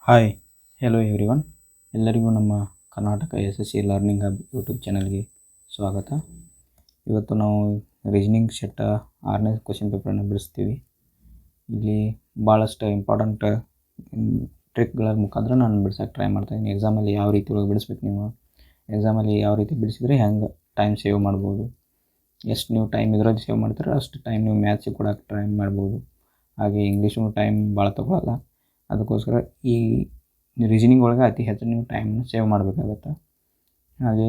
Hi hello everyone. ಎಲ್ಲರಿಗೂ ನಮ್ಮ Karnataka SSC learning hub YouTube ಚಾನಲ್ಗೆ ಸ್ವಾಗತ. ಇವತ್ತು ನಾವು ರೀಸನಿಂಗ್ ಸೆಟ್ 6ನೇ ಕ್ವಶನ್ ಪೇಪರನ್ನು ಬಿಡಿಸ್ತೀವಿ. ಇಲ್ಲಿ ಭಾಳಷ್ಟು ಇಂಪಾರ್ಟೆಂಟ್ ಟ್ರಿಕ್ಗಳ ಮುಖಾಂತರ ನಾನು ಬಿಡ್ಸೋಕ್ಕೆ ಟ್ರೈ ಮಾಡ್ತಾಯಿದ್ದೀನಿ. ಎಕ್ಸಾಮಲ್ಲಿ ಯಾವ ರೀತಿ ಒಳಗೆ ಬಿಡಿಸ್ಬೇಕು, ನೀವು ಎಕ್ಸಾಮಲ್ಲಿ ಯಾವ ರೀತಿ ಬಿಡಿಸಿದ್ರೆ ಹೆಂಗೆ ಟೈಮ್ ಸೇವ್ ಮಾಡ್ಬೋದು, ಎಷ್ಟು ನೀವು ಟೈಮ್ ಇದರಲ್ಲಿ ಸೇವ್ ಮಾಡ್ತಾರೆ ಅಷ್ಟು ಟೈಮ್ ನೀವು ಮ್ಯಾಥ್ಸಿಗೆ ಕೊಡೋಕ್ಕೆ ಟ್ರೈ ಮಾಡ್ಬೋದು. ಹಾಗೆ ಇಂಗ್ಲೀಷು ಟೈಮ್ ಭಾಳ ತೊಗೊಳ್ಳಲ್ಲ. ಅದಕ್ಕೋಸ್ಕರ ಈ ರೀಸನಿಂಗ್ ಒಳಗೆ ಅತಿ ಹೆಚ್ಚು ನೀವು ಟೈಮನ್ನು ಸೇವ್ ಮಾಡಬೇಕಾಗತ್ತೆ. ಹಾಗೆ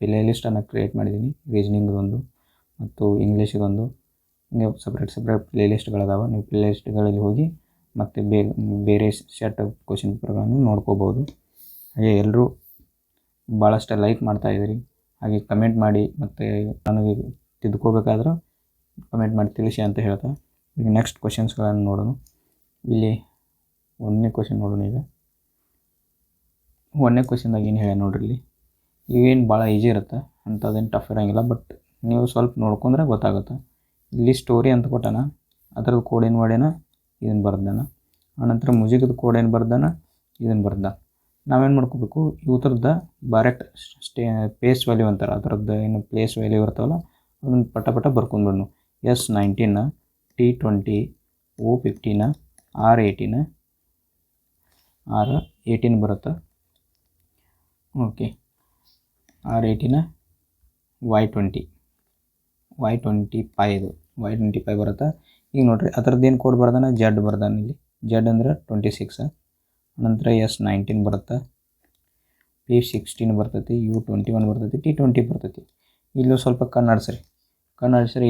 ಪ್ಲೇ ಲಿಸ್ಟನ್ನು ಕ್ರಿಯೇಟ್ ಮಾಡಿದ್ದೀನಿ, ರೀಸನಿಂಗ್ದೊಂದು ಮತ್ತು ಇಂಗ್ಲೀಷಿಗೊಂದು. ಹಿಂಗೆ ಸಪ್ರೇಟ್ ಪ್ಲೇ ಲಿಸ್ಟ್ಗಳಿದಾವೆ. ನೀವು ಪ್ಲೇ ಲಿಸ್ಟ್ಗಳಲ್ಲಿ ಹೋಗಿ ಮತ್ತು ಬೇರೆ ಸೆಟ್ ಕ್ವಶನ್ ಪೇಪರ್ಗಳನ್ನು ನೋಡ್ಕೋಬೋದು. ಹಾಗೆ ಎಲ್ಲರೂ ಭಾಳಷ್ಟು ಲೈಕ್ ಮಾಡ್ತಾಯಿದ್ದೀರಿ, ಹಾಗೆ ಕಮೆಂಟ್ ಮಾಡಿ ಮತ್ತು ನನಗೆ ತಿದ್ಕೋಬೇಕಾದ್ರೆ ಕಮೆಂಟ್ ಮಾಡಿ ತಿಳಿಸಿ ಅಂತ ಹೇಳ್ತಾ ಈಗ ನೆಕ್ಸ್ಟ್ ಕ್ವಶನ್ಸ್ಗಳನ್ನು ನೋಡೋಣ. ಇಲ್ಲಿ 1ನೇ ಕ್ವಶನ್ ನೋಡೋಣ. ಈಗ 1ನೇ ಕ್ವಶನ್ದಾಗ ಏನು ಹೇಳ ನೋಡ್ರಿ. ಇಲ್ಲಿ ಇವೇನು ಭಾಳ ಈಜಿ ಇರುತ್ತೆ, ಅಂಥದ್ದೇನು ಟಫ್ ಇರೋಂಗಿಲ್ಲ. ಬಟ್ ನೀವು ಸ್ವಲ್ಪ ನೋಡ್ಕೊಂಡ್ರೆ ಗೊತ್ತಾಗುತ್ತೆ. ಇಲ್ಲಿ ಸ್ಟೋರಿ ಅಂತ ಕೊಟ್ಟಾನ, ಅದ್ರದ್ದು ಕೋಡ್ ಏನು ಮಾಡ್ಯಾನ, ಇದನ್ನು ಬರ್ದಾನ. ಆನಂತರ ಮುಜಿಗದ ಕೋಡ್ ಏನು ಬರ್ದಾನ, ಇದನ್ನು ಬರ್ದ. ನಾವೇನು ಮಾಡ್ಕೋಬೇಕು, ಇವತ್ರದ್ದು ಡೈರೆಕ್ಟ್ ಪೇಸ್ ವ್ಯಾಲ್ಯೂ ಅಂತಾರೆ, ಅದರದ್ದು ಏನು ಪ್ಲೇಸ್ ವ್ಯಾಲ್ಯೂ ಇರ್ತಾವಲ್ಲ ಅದನ್ನು ಪಟ ಬರ್ಕೊಂಡ್ಬಿಡ್ನು. S19, T20, O15, R18 ಬರುತ್ತೆ. ಓಕೆ, R18, Y25 ಬರುತ್ತೆ. ಈಗ ನೋಡಿರಿ ಅದರದ್ದೇನು ಕೋಡ್ ಬರ್ದಾನ, Z ಬರ್ದಾನ. ಇಲ್ಲಿ Z ಅಂದರೆ 26. ನಂತರ S19 ಬರುತ್ತೆ, P16 ಬರ್ತೈತಿ, U21 ಬರ್ತೈತಿ, T20 ಬರ್ತೈತಿ. ಇಲ್ಲೂ ಸ್ವಲ್ಪ ಕಣ್ಣಾಡಿಸ್ರಿ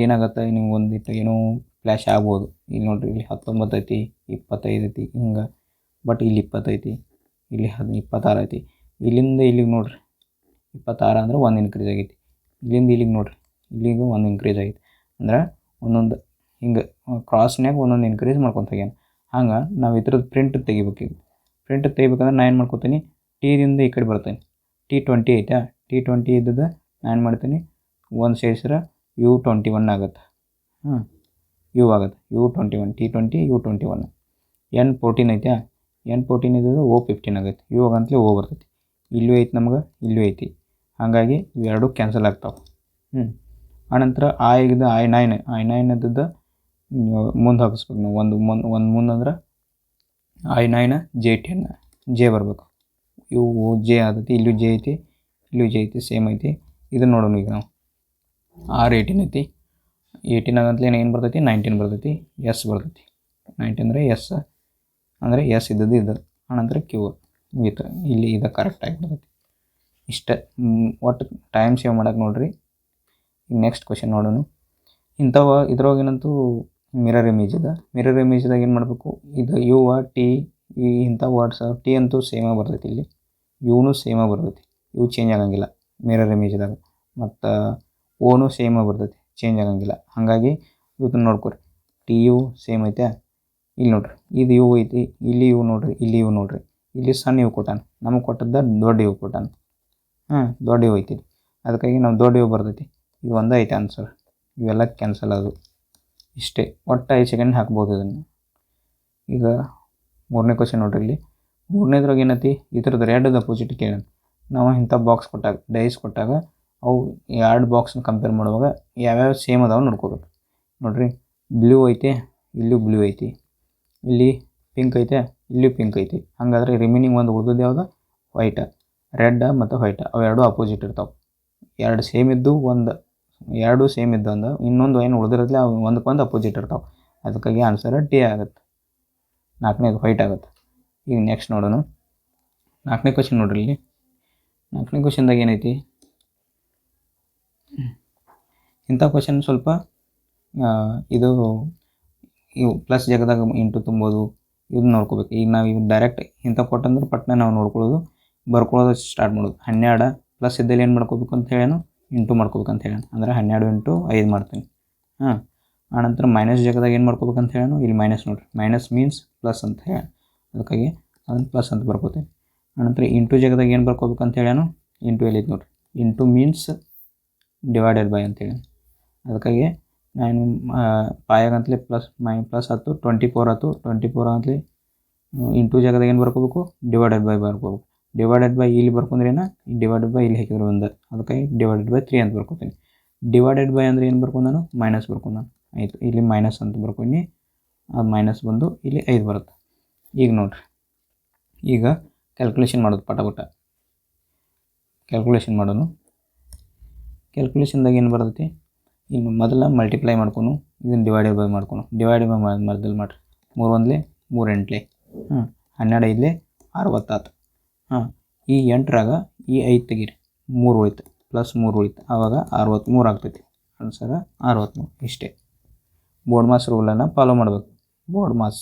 ಏನಾಗುತ್ತೆ, ನಿಮ್ಗೆ ಒಂದಿಟ್ಟು ಏನೋ ಫ್ಲ್ಯಾಶ್ ಆಗ್ಬೋದು. ಇಲ್ಲಿ ನೋಡಿರಿ, ಇಲ್ಲಿ 19 ಐತಿ, 25 ಐತಿ ಹಿಂಗೆ. ಬಟ್ ಇಲ್ಲಿ 20 ಐತಿ, ಇಲ್ಲಿ 26 ಐತಿ. ಇಲ್ಲಿಂದ ಇಲ್ಲಿಗೆ ನೋಡಿರಿ 26 ಅಂದ್ರೆ 1 ಇನ್ಕ್ರೀಸ್ ಆಗೈತಿ. ಇಲ್ಲಿಂದ ಇಲ್ಲಿಗೆ ನೋಡಿರಿ, ಇಲ್ಲಿಗೂ 1 ಇನ್ಕ್ರೀಸ್ ಆಗೈತಿ. ಅಂದ್ರೆ ಒಂದೊಂದು ಹಿಂಗೆ ಕ್ರಾಸ್ನ್ಯಾಗ ಒಂದೊಂದು ಇನ್ಕ್ರೀಸ್ ಮಾಡ್ಕೊತ ಹೋಗ್ಯಾನ. ಹಂಗೆ ನಾವು ಇದ್ರದ್ದು ಪ್ರಿಂಟ್ ತೆಗಿಬೇಕು. ಪ್ರಿಂಟ್ ತೆಗಿಬೇಕಂದ್ರೆ ನಾನು ಏನು ಮಾಡ್ಕೊತೀನಿ, ಟಿದಿಂದ ಈ ಕಡೆ ಬರ್ತೀನಿ. T20 ಐತಾ, T20 ಇದ್ದದ್ದು ನಾನು ಏನು ಮಾಡ್ತೀನಿ, ಒಂದು ಸೇರಿಸಿದ್ರೆ U21 ಆಗುತ್ತೆ. U ಆಗುತ್ತೆ, U21, T20 U21. N14 ಐತಾ, N14 ಇದ್ದದ್ದು O15 ಆಗುತ್ತೆ. ಇವಾಗಂತಲೇ O ಬರ್ತೈತಿ. ಇಲ್ಲೂ ಐತಿ ನಮ್ಗೆ, ಇಲ್ಲೂ ಐತಿ. ಹಾಗಾಗಿ ಇವೆರಡು ಕ್ಯಾನ್ಸಲ್ ಆಗ್ತಾವೆ. ಆನಂತರ I9 ಇದ್ದದ್ದು ಮುಂದೆ ಹಾಕಿಸ್ಬೇಕು ನಾವು. ಒಂದು ಮುಂದಂದ್ರೆ I9 J10 J ಬರಬೇಕು. ಇವು J ಆದೈತಿ, ಇಲ್ಲೂ J ಐತಿ, ಇಲ್ಲೂ J ಐತಿ, ಸೇಮ್ ಐತಿ. ಇದನ್ನು ನೋಡೋಣ. ಈಗ ನಾವು R18 ಐತಿ, 18 ಆಗಂತಲೇ ಏನು ಬರ್ತೈತಿ, 19 ಬರ್ತೈತಿ, S ಬರ್ತೈತಿ. 19 ಅಂದರೆ S ಅಂದರೆ S ಇದ್ದದ್ದು ಇದು. ಆನಂತರ Q ಮುಗೀತು. ಇಲ್ಲಿ ಇದು ಕರೆಕ್ಟ್ ಆಗಿಬಿಡ್ತೈತಿ. ಇಷ್ಟೇ ಒಟ್ಟು ಟೈಮ್ ಸೇವ್ ಮಾಡೋಕೆ ನೋಡಿರಿ. ಈಗ ನೆಕ್ಸ್ಟ್ ಕ್ವಶನ್ ನೋಡೋಣ. ಇದ್ರೊಳಗೇನಂತೂ ಮಿರರ್ ಇಮೇಜ್ದಾಗ ಏನು ಮಾಡಬೇಕು, ಇದು U T ಇಂಥ ವರ್ಡ್ಸ್ T ಅಂತೂ ಸೇಮಾಗಿ ಬರ್ತೈತಿ. ಇಲ್ಲಿ Uನೂ ಸೇಮಾಗಿ ಬರ್ತೈತಿ, ಇವು ಚೇಂಜ್ ಆಗಂಗಿಲ್ಲ ಮಿರರ್ ಇಮೇಜ್ದಾಗ. ಮತ್ತು ಓನು ಸೇಮಾಗಿ ಬರ್ತೈತಿ, ಚೇಂಜ್ ಆಗಂಗಿಲ್ಲ. ಹಾಗಾಗಿ ಇದನ್ನು ನೋಡ್ಕೊರಿ. TU ಸೇಮ್ ಐತೆ. ಇಲ್ಲಿ ನೋಡ್ರಿ, ಇದು U ಐತಿ, ಇಲ್ಲಿ U ನೋಡ್ರಿ, ಇಲ್ಲಿ U ನೋಡ್ರಿ. ಇಲ್ಲಿ ಸಣ್ಣ U ಕೊಟ್ಟಾನ, ನಮಗೆ ಕೊಟ್ಟದ್ದು ದೊಡ್ಡ U ಕೊಟ್ಟಾನ. ದೊಡ್ಡ U ಐತಿ. ಅದಕ್ಕಾಗಿ ನಾವು ದೊಡ್ಡ U ಬರ್ತೈತಿ. ಇದು ಒಂದೇ ಐತೆ ಆನ್ಸರ್. ಇವೆಲ್ಲ ಕ್ಯಾನ್ಸಲ್ ಅದು. ಇಷ್ಟೇ, ಒಟ್ಟು 5 ಸೆಕೆಂಡ್ ಹಾಕ್ಬೋದು ಇದನ್ನು. ಈಗ 3ನೇ ಕ್ವಶನ್ ನೋಡ್ರಿ. ಇಲ್ಲಿ 3ನೇದ್ರಾಗ ಏನೈತಿ, ಇದ್ರದ್ದು ರೆಡ್ ಅಪೋಸಿಟ್ ಕೇಳೋಣ. ನಾವು ಇಂಥ ಬಾಕ್ಸ್ ಕೊಟ್ಟಾಗ, ಡೈಸ್ ಕೊಟ್ಟಾಗ ಅವು 2 ಬಾಕ್ಸ್ನ ಕಂಪೇರ್ ಮಾಡುವಾಗ ಯಾವ್ಯಾವ ಸೇಮ್ ಅದಾವೆ ನೋಡ್ಕೋಬೇಕು. ನೋಡಿರಿ, ಬ್ಲೂ ಐತೆ, ಇಲ್ಲೂ ಬ್ಲೂ ಐತಿ. ಇಲ್ಲಿ ಪಿಂಕ್ ಐತೆ, ಇಲ್ಲೂ ಪಿಂಕ್ ಐತಿ. ಹಾಗಾದ್ರೆ ರಿಮೈನಿಂಗ್ ಒಂದು ಉಳಿದದ್ದು ಯಾವುದು, ವೈಟ್. ರೆಡ್ ಮತ್ತು ವೈಟ್ ಅವೆರಡು ಅಪೋಸಿಟ್ ಇರ್ತಾವೆ. 2 ಸೇಮ್ ಇದ್ದು ಇನ್ನೊಂದು ಏನು ಉಳಿದಿರತ್ತಲ್ಲ ಅವು ಒಂದಕ್ಕೊಂದು ಅಪೋಸಿಟ್ ಇರ್ತಾವೆ. ಅದಕ್ಕಾಗಿ ಆನ್ಸರ್ ಟಿ ಆಗುತ್ತೆ. 4ನೇದು ವೈಟ್ ಆಗುತ್ತೆ. ಈಗ ನೆಕ್ಸ್ಟ್ ನೋಡೋಣ. 4ನೇ ಕ್ವಶನ್ ನೋಡ್ರಿ. ಇಲ್ಲಿ 4ನೇ ಕ್ವಶನ್ದಾಗ ಏನೈತಿ, ಇಂಥ ಕ್ವಶನ್ ಸ್ವಲ್ಪ ಇವು ಪ್ಲಸ್ ಜಾಗದಾಗ ಇಂಟು ತುಂಬೋದು, ಇದನ್ನ ನೋಡ್ಕೋಬೇಕು. ಈಗ ನಾವು ಇವು ಡೈರೆಕ್ಟ್ ಇಂಥ ಕೊಟ್ಟಂದ್ರೆ ಪಟ್ನ ನಾವು ನೋಡ್ಕೊಳ್ಳೋದು, ಬರ್ಕೊಳ್ಳೋದು ಸ್ಟಾರ್ಟ್ ಮಾಡೋದು. 12 ಪ್ಲಸ್ ಇದ್ದಲ್ಲಿ ಏನು ಮಾಡ್ಕೋಬೇಕು ಅಂತ ಹೇಳೇನು, ಇಂಟು ಮಾಡ್ಕೋಬೇಕು ಅಂತ ಹೇಳೋಣ. ಅಂದರೆ 12 × 5 ಮಾಡ್ತೀನಿ. ಆನಂತರ ಮೈನಸ್ ಜಾಗದಾಗ ಏನು ಮಾಡ್ಕೋಬೇಕು ಅಂತ ಹೇಳೋಣ, ಇಲ್ಲಿ ಮೈನಸ್ ನೋಡಿರಿ, ಮೈನಸ್ ಮೀನ್ಸ್ ಪ್ಲಸ್ ಅಂತ ಹೇಳ. ಅದಕ್ಕಾಗಿ ಅದನ್ನು ಪ್ಲಸ್ ಅಂತ ಬರ್ಕೋತೀನಿ. ಆನಂತರ ಇಂಟು ಜಾಗದಾಗ ಏನು ಬರ್ಕೋಬೇಕು ಅಂತ ಹೇಳೋಣ, ಇಂಟು ಎಲ್ಲಿತ್ತು ನೋಡಿರಿ, ಇಂಟು ಮೀನ್ಸ್ ಡಿವೈಡೆಡ್ ಬೈ ಅಂತ ಹೇಳಿ. ಅದಕ್ಕಾಗಿ ನಾನು ಪಾಯಾಗಂತಲೇ ಪ್ಲಸ್ 10 24 ಆಯ್ತು. 24 ಆಗಂತಲೇ ಇಂಟು ಜಾಗದಾಗ ಏನು ಬರ್ಕೋಬೇಕು, ಡಿವೈಡೆಡ್ ಬೈ ಬರ್ಕೋಬೇಕು. ಡಿವೈಡೆಡ್ ಬೈ ಇಲ್ಲಿ ಬರ್ಕೊಂಡ್ರೆ ಡಿವೈಡೆಡ್ ಬೈ ಇಲ್ಲಿ ಹಾಕಿದ್ರೆ ಒಂದು, ಅದಕ್ಕೆ ಡಿವೈಡೆಡ್ ಬೈ 3 ಅಂತ ಬರ್ಕೋತೀನಿ. ಡಿವೈಡೆಡ್ ಬೈ ಅಂದರೆ ಏನು ಬರ್ಕೊಂಡು ನಾನು ಮೈನಸ್ ಬರ್ಕೊಂಡು ನಾನು ಆಯಿತು. ಇಲ್ಲಿ ಮೈನಸ್ ಅಂತ ಬರ್ಕೊಂಡು ಅದು ಮೈನಸ್ ಬಂದು ಇಲ್ಲಿ 5 ಬರುತ್ತೆ. ಈಗ ನೋಡಿರಿ, ಈಗ ಕ್ಯಾಲ್ಕುಲೇಷನ್ ಮಾಡೋದು ಪಟ ಕ್ಯಾಲ್ಕುಲೇಷನ್ ಮಾಡೋನು. ಕ್ಯಾಲ್ಕುಲೇಷನ್ದಾಗ ಏನು ಬರ್ತೈತಿ, ಇನ್ನು ಮೊದಲ ಮಲ್ಟಿಪ್ಲೈ ಮಾಡ್ಕೊನು, ಇದನ್ನು ಡಿವೈಡೆಡ್ ಬೈ ಮಾಡ್ಕೊನು. ಡಿವೈಡೆಡ್ ಬೈ ಮೊದಲು ಮಾಡಿರಿ. 3 1 3 8 12 5 60 ಈ 8ರಾಗ ಈ 5 ತೆಗೀರಿ, 3 ಉಳಿತು, ಪ್ಲಸ್ 3 ಉಳಿತು, ಆವಾಗ 63 ಆಗ್ತೈತಿ. ಆನ್ಸರ 63. ಇಷ್ಟೇ. ಬೋರ್ಡ್ ಮಾಸ್ ರೂಲನ್ನು ಫಾಲೋ ಮಾಡಬೇಕು. ಬೋರ್ಡ್ ಮಾಸ್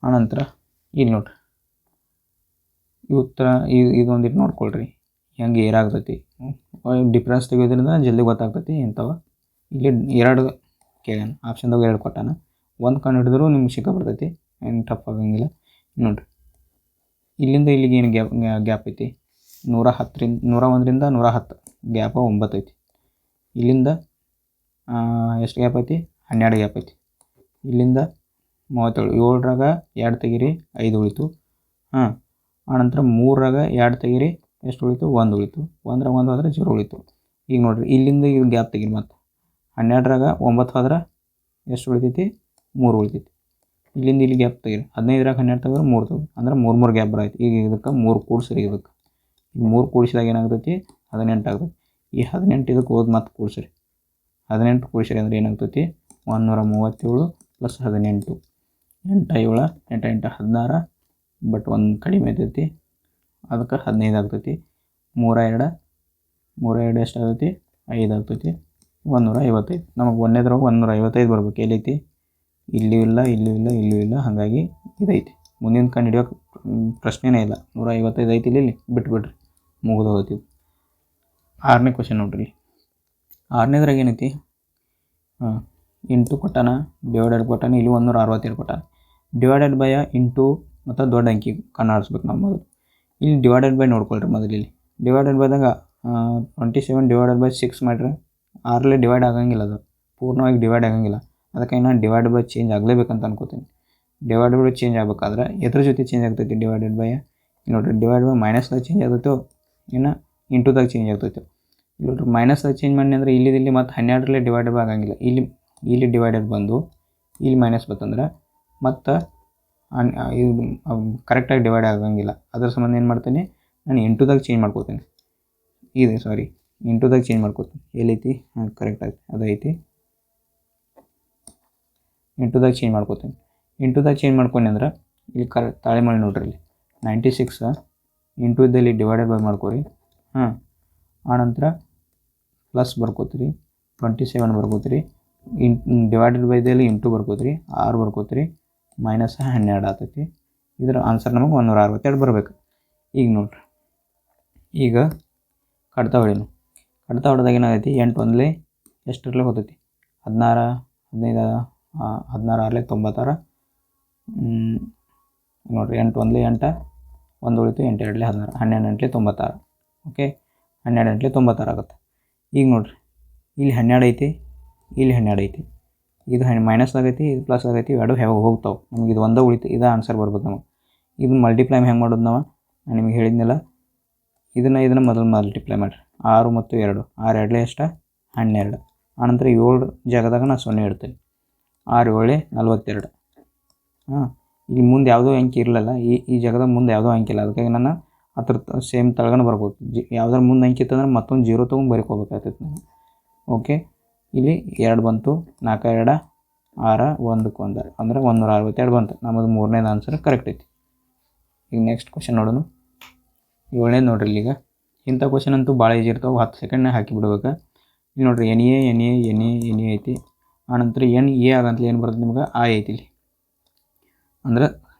ಆನಂತರ ಇಲ್ಲಿ ನೋಡ್ರಿ, ಈ ಉತ್ತರ ಇದೊಂದಿಟ್ಟು ನೋಡ್ಕೊಳ್ರಿ ಹೆಂಗೆ ಏರಾಗ್ತೈತಿ. ಡಿಫ್ರೆನ್ಸ್ ತೆಗೆಯೋದ್ರಿಂದ ಜಲ್ದಿ ಗೊತ್ತಾಗ್ತೈತಿ ಇಂಥವ. ಇಲ್ಲಿ 2 ಕೇಳ್ಯಾನ, ಆಪ್ಷನ್ದಾಗ 2 ಕೊಟ್ಟಾನ. ಒಂದು ಕಂಡು ಹಿಡಿದ್ರೂ ನಿಮ್ಗೆ ಸಿಕ್ಕ ಬರ್ತೈತಿ, ಏನು ಟಫ್ ಆಗಂಗಿಲ್ಲ. ನೋಡಿರಿ, ಇಲ್ಲಿಂದ ಇಲ್ಲಿಗೆ ಏನು ಗ್ಯಾಪ್ ಐತಿ, 101ರಿಂದ 110 ಗ್ಯಾಪ 9 ಐತಿ. ಇಲ್ಲಿಂದ ಎಷ್ಟು ಗ್ಯಾಪ್ ಐತಿ, 12 ಗ್ಯಾಪ್ ಐತಿ. ಇಲ್ಲಿಂದ 37, 7ರಾಗ 2 ತೆಗೀರಿ, 5 ಉಳಿತು. ಆನಂತರ 3ರಾಗ 2 ತೆಗೀರಿ, ಎಷ್ಟು ಉಳಿತು, 1 ಉಳಿತು. 1ರಾಗ 1 ಹೋದ್ರೆ 0 ಉಳಿತು. ಈಗ ನೋಡಿರಿ, ಇಲ್ಲಿಂದ ಈಗ ಗ್ಯಾಪ್ ತೆಗೀರಿ, ಮತ್ತು 12ರಾಗ 9 ಹೋದ್ರೆ ಎಷ್ಟು ಉಳಿತೈತಿ, 3 ಉಳಿತೈತಿ. ಇಲ್ಲಿಂದ ಇಲ್ಲಿ ಗ್ಯಾಪ್ ತೆಗೀರಿ, 15ರಾಗ 12 ತೆಗೆದ್ರೆ 3 ತೆಗೆದು, ಅಂದ್ರೆ 3 ಗ್ಯಾಪ್ ಬರಾಯ್ತು. ಈಗ ಇದಕ್ಕೆ 3 ಕೂಡಿಸ್ರಿ. ಇದಕ್ಕೆ 3 ಕೂಡಿಸಿದಾಗ ಏನಾಗ್ತೈತಿ, 18 ಆಗ್ತೈತಿ. ಈ 18 ಇದಕ್ಕೆ ಹೋದ್ ಮತ್ತೆ ಕೂಡಿಸ್ರಿ, 18 ಕೂಡಿಸ್ರಿ ಅಂದರೆ ಏನಾಗ್ತೈತಿ, 137 ಪ್ಲಸ್ 18, 8 7 8 8 16, ಬಟ್ 1 ಕಡಿಮೆ ಐತೈತಿ, ಅದಕ್ಕೆ 15 ಆಗ್ತೈತಿ. 3 2 ಎಷ್ಟು ಆಗ್ತೈತಿ, 5 ಆಗ್ತೈತಿ. 155. ನಮಗೆ ಒಂದೇದ್ರಾಗ 155 ಬರ್ಬೇಕು. ಎಲ್ಲೈತಿ, ಇಲ್ಲೂ ಇಲ್ಲ, ಇಲ್ಲೂ ಇಲ್ಲ, ಇಲ್ಲೂ ಇಲ್ಲ, ಹಾಗಾಗಿ ಇದೈತಿ. ಮುಂದಿನ ಕಂಡು ಹಿಡಿಯೋಕೆ ಪ್ರಶ್ನೆನೇ ಇಲ್ಲ. 155 ಐತಿ, ಇಲ್ಲಿ ಬಿಟ್ಬಿಡ್ರಿ, ಮುಗಿದು ಹೋಗ್ತೀವಿ. 6ನೇ ಕ್ವಶನ್ ನೋಡ್ರಿ. 6ನೇದ್ರಾಗ ಏನೈತಿ, ಇಂಟು ಕೊಟ್ಟಾನ, ಡಿವೈಡೆಡ್ ಕೊಟ್ಟಾನ, ಇಲ್ಲಿ 162 ಕೊಟ್ಟಾನ. ಡಿವೈಡೆಡ್ ಬೈ ಇಂಟು ಮತ್ತು ದೊಡ್ಡ ಅಂಕಿ ಕಣ್ಣಾಡಿಸ್ಬೇಕು ನಾವು ಮೊದಲು. ಇಲ್ಲಿ ಡಿವೈಡೆಡ್ ಬೈ ನೋಡ್ಕೊಳ್ರಿ ಮೊದಲು. ಇಲ್ಲಿ ಡಿವೈಡೆಡ್ ಬೈದಾಗ 27 ಡಿವೈಡೆಡ್ ಬೈ 6 ಮಾಡಿರಿ, 6ರಲ್ಲಿ ಡಿವೈಡ್ ಆಗಂಗಿಲ್ಲ, ಅದು ಪೂರ್ಣವಾಗಿ ಡಿವೈಡ್ ಆಗಂಗಿಲ್ಲ. ಅದಕ್ಕೆ ನಾನು ಡಿವೈಡ್ ಬೈ ಚೇಂಜ್ ಆಗಲೇಬೇಕಂತ ಅನ್ಕೋತೀನಿ. ಡಿವೈಡ್ ಬೈ ಚೇಂಜ್ ಆಗಬೇಕಾದ್ರೆ ಎದ್ರ ಜೊತೆ ಚೇಂಜ್ ಆಗ್ತೈತಿ, ಡಿವೈಡೆಡ್ ಬೈ ನೋಡಿರಿ. ಡಿವೈಡ್ ಬೈ ಮೈನಸ್ದಾಗ ಚೇಂಜ್ ಆಗ್ತೈತೋ, ಇನ್ನು ಇಂಟುದಾಗ ಚೇಂಜ್ ಆಗ್ತೈತೋ. ನೋಡಿರಿ, ಮೈನಸ್ದಾಗ ಚೇಂಜ್ ಮಾಡಿ ಅಂದರೆ ಇಲ್ಲಿ ಮತ್ತು 12ರಲ್ಲಿ ಡಿವೈಡ್ ಬೈ ಆಗಂಗಿಲ್ಲ. ಇಲ್ಲಿ ಡಿವೈಡೆಡ್ ಬಂದು ಇಲ್ಲಿ ಮೈನಸ್ ಬಂತಂದ್ರೆ ಮತ್ತು ಇದು ಕರೆಕ್ಟಾಗಿ ಡಿವೈಡ್ ಆಗಂಗಿಲ್ಲ. ಅದ್ರ ಸಂಬಂಧ ಏನು ಮಾಡ್ತೀನಿ, ನಾನು ಇಂಟುದಾಗ ಚೇಂಜ್ ಮಾಡ್ಕೋತೀನಿ. ಇಂಟುದಾಗ ಚೇಂಜ್ ಮಾಡ್ಕೋತೀನಿ. ಎಲ್ಲೈತಿ, ಕರೆಕ್ಟ್ ಆಯ್ತು, ಅದೈತಿ. ಇಂಟುದಾಗ ಚೇಂಜ್ ಮಾಡ್ಕೋತೀನಿ. ಇಂಟುದಾಗ ಚೇಂಜ್ ಮಾಡ್ಕೊಂಡು ಅಂದ್ರೆ ಇಲ್ಲಿ ತಾಳೆ ಮಾಡಿ ನೋಡ್ರಿ, ಇಲ್ಲಿ 96 ಇಂಟು ಇದ್ದಲ್ಲಿ ಡಿವೈಡೆಡ್ ಬೈ ಮಾಡ್ಕೊರಿ. ಆನಂತರ ಪ್ಲಸ್ ಬರ್ಕೋತೀರಿ, 27 ಬರ್ಕೋತೀರಿ. ಡಿವೈಡೆಡ್ ಬೈದಲ್ಲಿ ಇಂಟು ಬರ್ಕೋತೀರಿ, 6 ಬರ್ಕೋತೀರಿ, ಮೈನಸ್ 12 ಆಗ್ತೈತಿ. ಇದರ ಆನ್ಸರ್ ನಮಗೆ 162 ಬರಬೇಕು. ಈಗ ನೋಡ್ರಿ, ಈಗ ಕಡ್ತಾ ಹೊಡೀನು. ಕಡ್ತಾ ಹೊಡೆದಾಗ ಏನಾಗೈತಿ, 8 1 ಎಷ್ಟರಲ್ಲೇ ಹೋಗ್ತೈತಿ, 16 15 16 6 96. ನೋಡಿರಿ, 8 1 8, 1 ಉಳಿತು, 8 2 16, 12 8 96. ಓಕೆ, 12 8 96 ಆಗುತ್ತೆ. ಈಗ ನೋಡಿರಿ, ಇಲ್ಲಿ 12 ಐತಿ, ಇಲ್ಲಿ 12 ಐತಿ. ಇದು ಮೈನಸ್ ಆಗೈತಿ, ಇದು ಪ್ಲಸ್ ಆಗೈತಿ, ಎರಡು ಹೋಗ್ತಾವೆ. ನಮಗೆ ಇದು ಒಂದೇ ಉಳಿತು, ಇದು ಆನ್ಸರ್ ಬರ್ಬೇಕು ನಮಗೆ. ಇದನ್ನ ಮಲ್ಟಿಪ್ಲೈ ಹೆಂಗೆ ಮಾಡೋದು ನಾವು, ನಾನು ನಿಮಗೆ ಹೇಳಿದ್ನಲ್ಲ, ಇದನ್ನು ಮೊದಲು ಮಲ್ಟಿಪ್ಲೈ ಮಾಡಿರಿ. 6 ಮತ್ತು 2, 6 2 ಎಷ್ಟು, 12. ಆನಂತರ 7 ಜಾಗದಾಗ ನಾನು 0 ಇಡ್ತೀನಿ. 6 7 42. ಇಲ್ಲಿ ಮುಂದೆ ಯಾವುದೋ ಅಂಕಿ ಇರಲಿಲ್ಲ, ಈ ಜಾಗದಾಗ ಮುಂದೆ ಯಾವುದೋ ಅಂಕಿ ಇಲ್ಲ. ಅದಕ್ಕಾಗಿ ನಾನು ಅದ್ರ ಸೇಮ್ ತಳಗನ ಬರ್ಬೋದು. ಯಾವ್ದಾರ ಮುಂದೆ ಅಂಕಿ ಇತ್ತಂದ್ರೆ ಮತ್ತೊಂದು 0 ತೊಗೊಂಡು ಬರ್ಕೋಬೇಕಾಗ್ತೈತೆ ನಾನು. ಓಕೆ, ಇಲ್ಲಿ 2 ಬಂತು, 4 2 6 1 1 ಅಂದ್ರೆ 162 ಬಂತು. ನಮ್ಮದು 3ನೇದು ಆನ್ಸರ್ ಕರೆಕ್ಟ್ ಐತಿ. ಈಗ ನೆಕ್ಸ್ಟ್ ಕ್ವಶನ್ ನೋಡೋಣ. 7ನೇದು ನೋಡ್ರಿ. ಈಗ ಇಂಥ ಕ್ವಶನ್ ಅಂತೂ ಭಾಳ ಈಜಿ ಇರ್ತಾವೆ, 10 ಸೆಕೆಂಡ್ನಾಗ ಹಾಕಿಬಿಡ್ಬೇಕು. ಇಲ್ಲಿ ನೋಡಿರಿ, ಎನ್ ಎ ಐತಿ. ಆನಂತರ NA ಆಗಂತಲೇ ಏನು ಬರ್ತದೆ ನಿಮ್ಗೆ, ಆಯ್ ಐತಿ. ಇಲ್ಲಿ ಅಂದ್ರೆ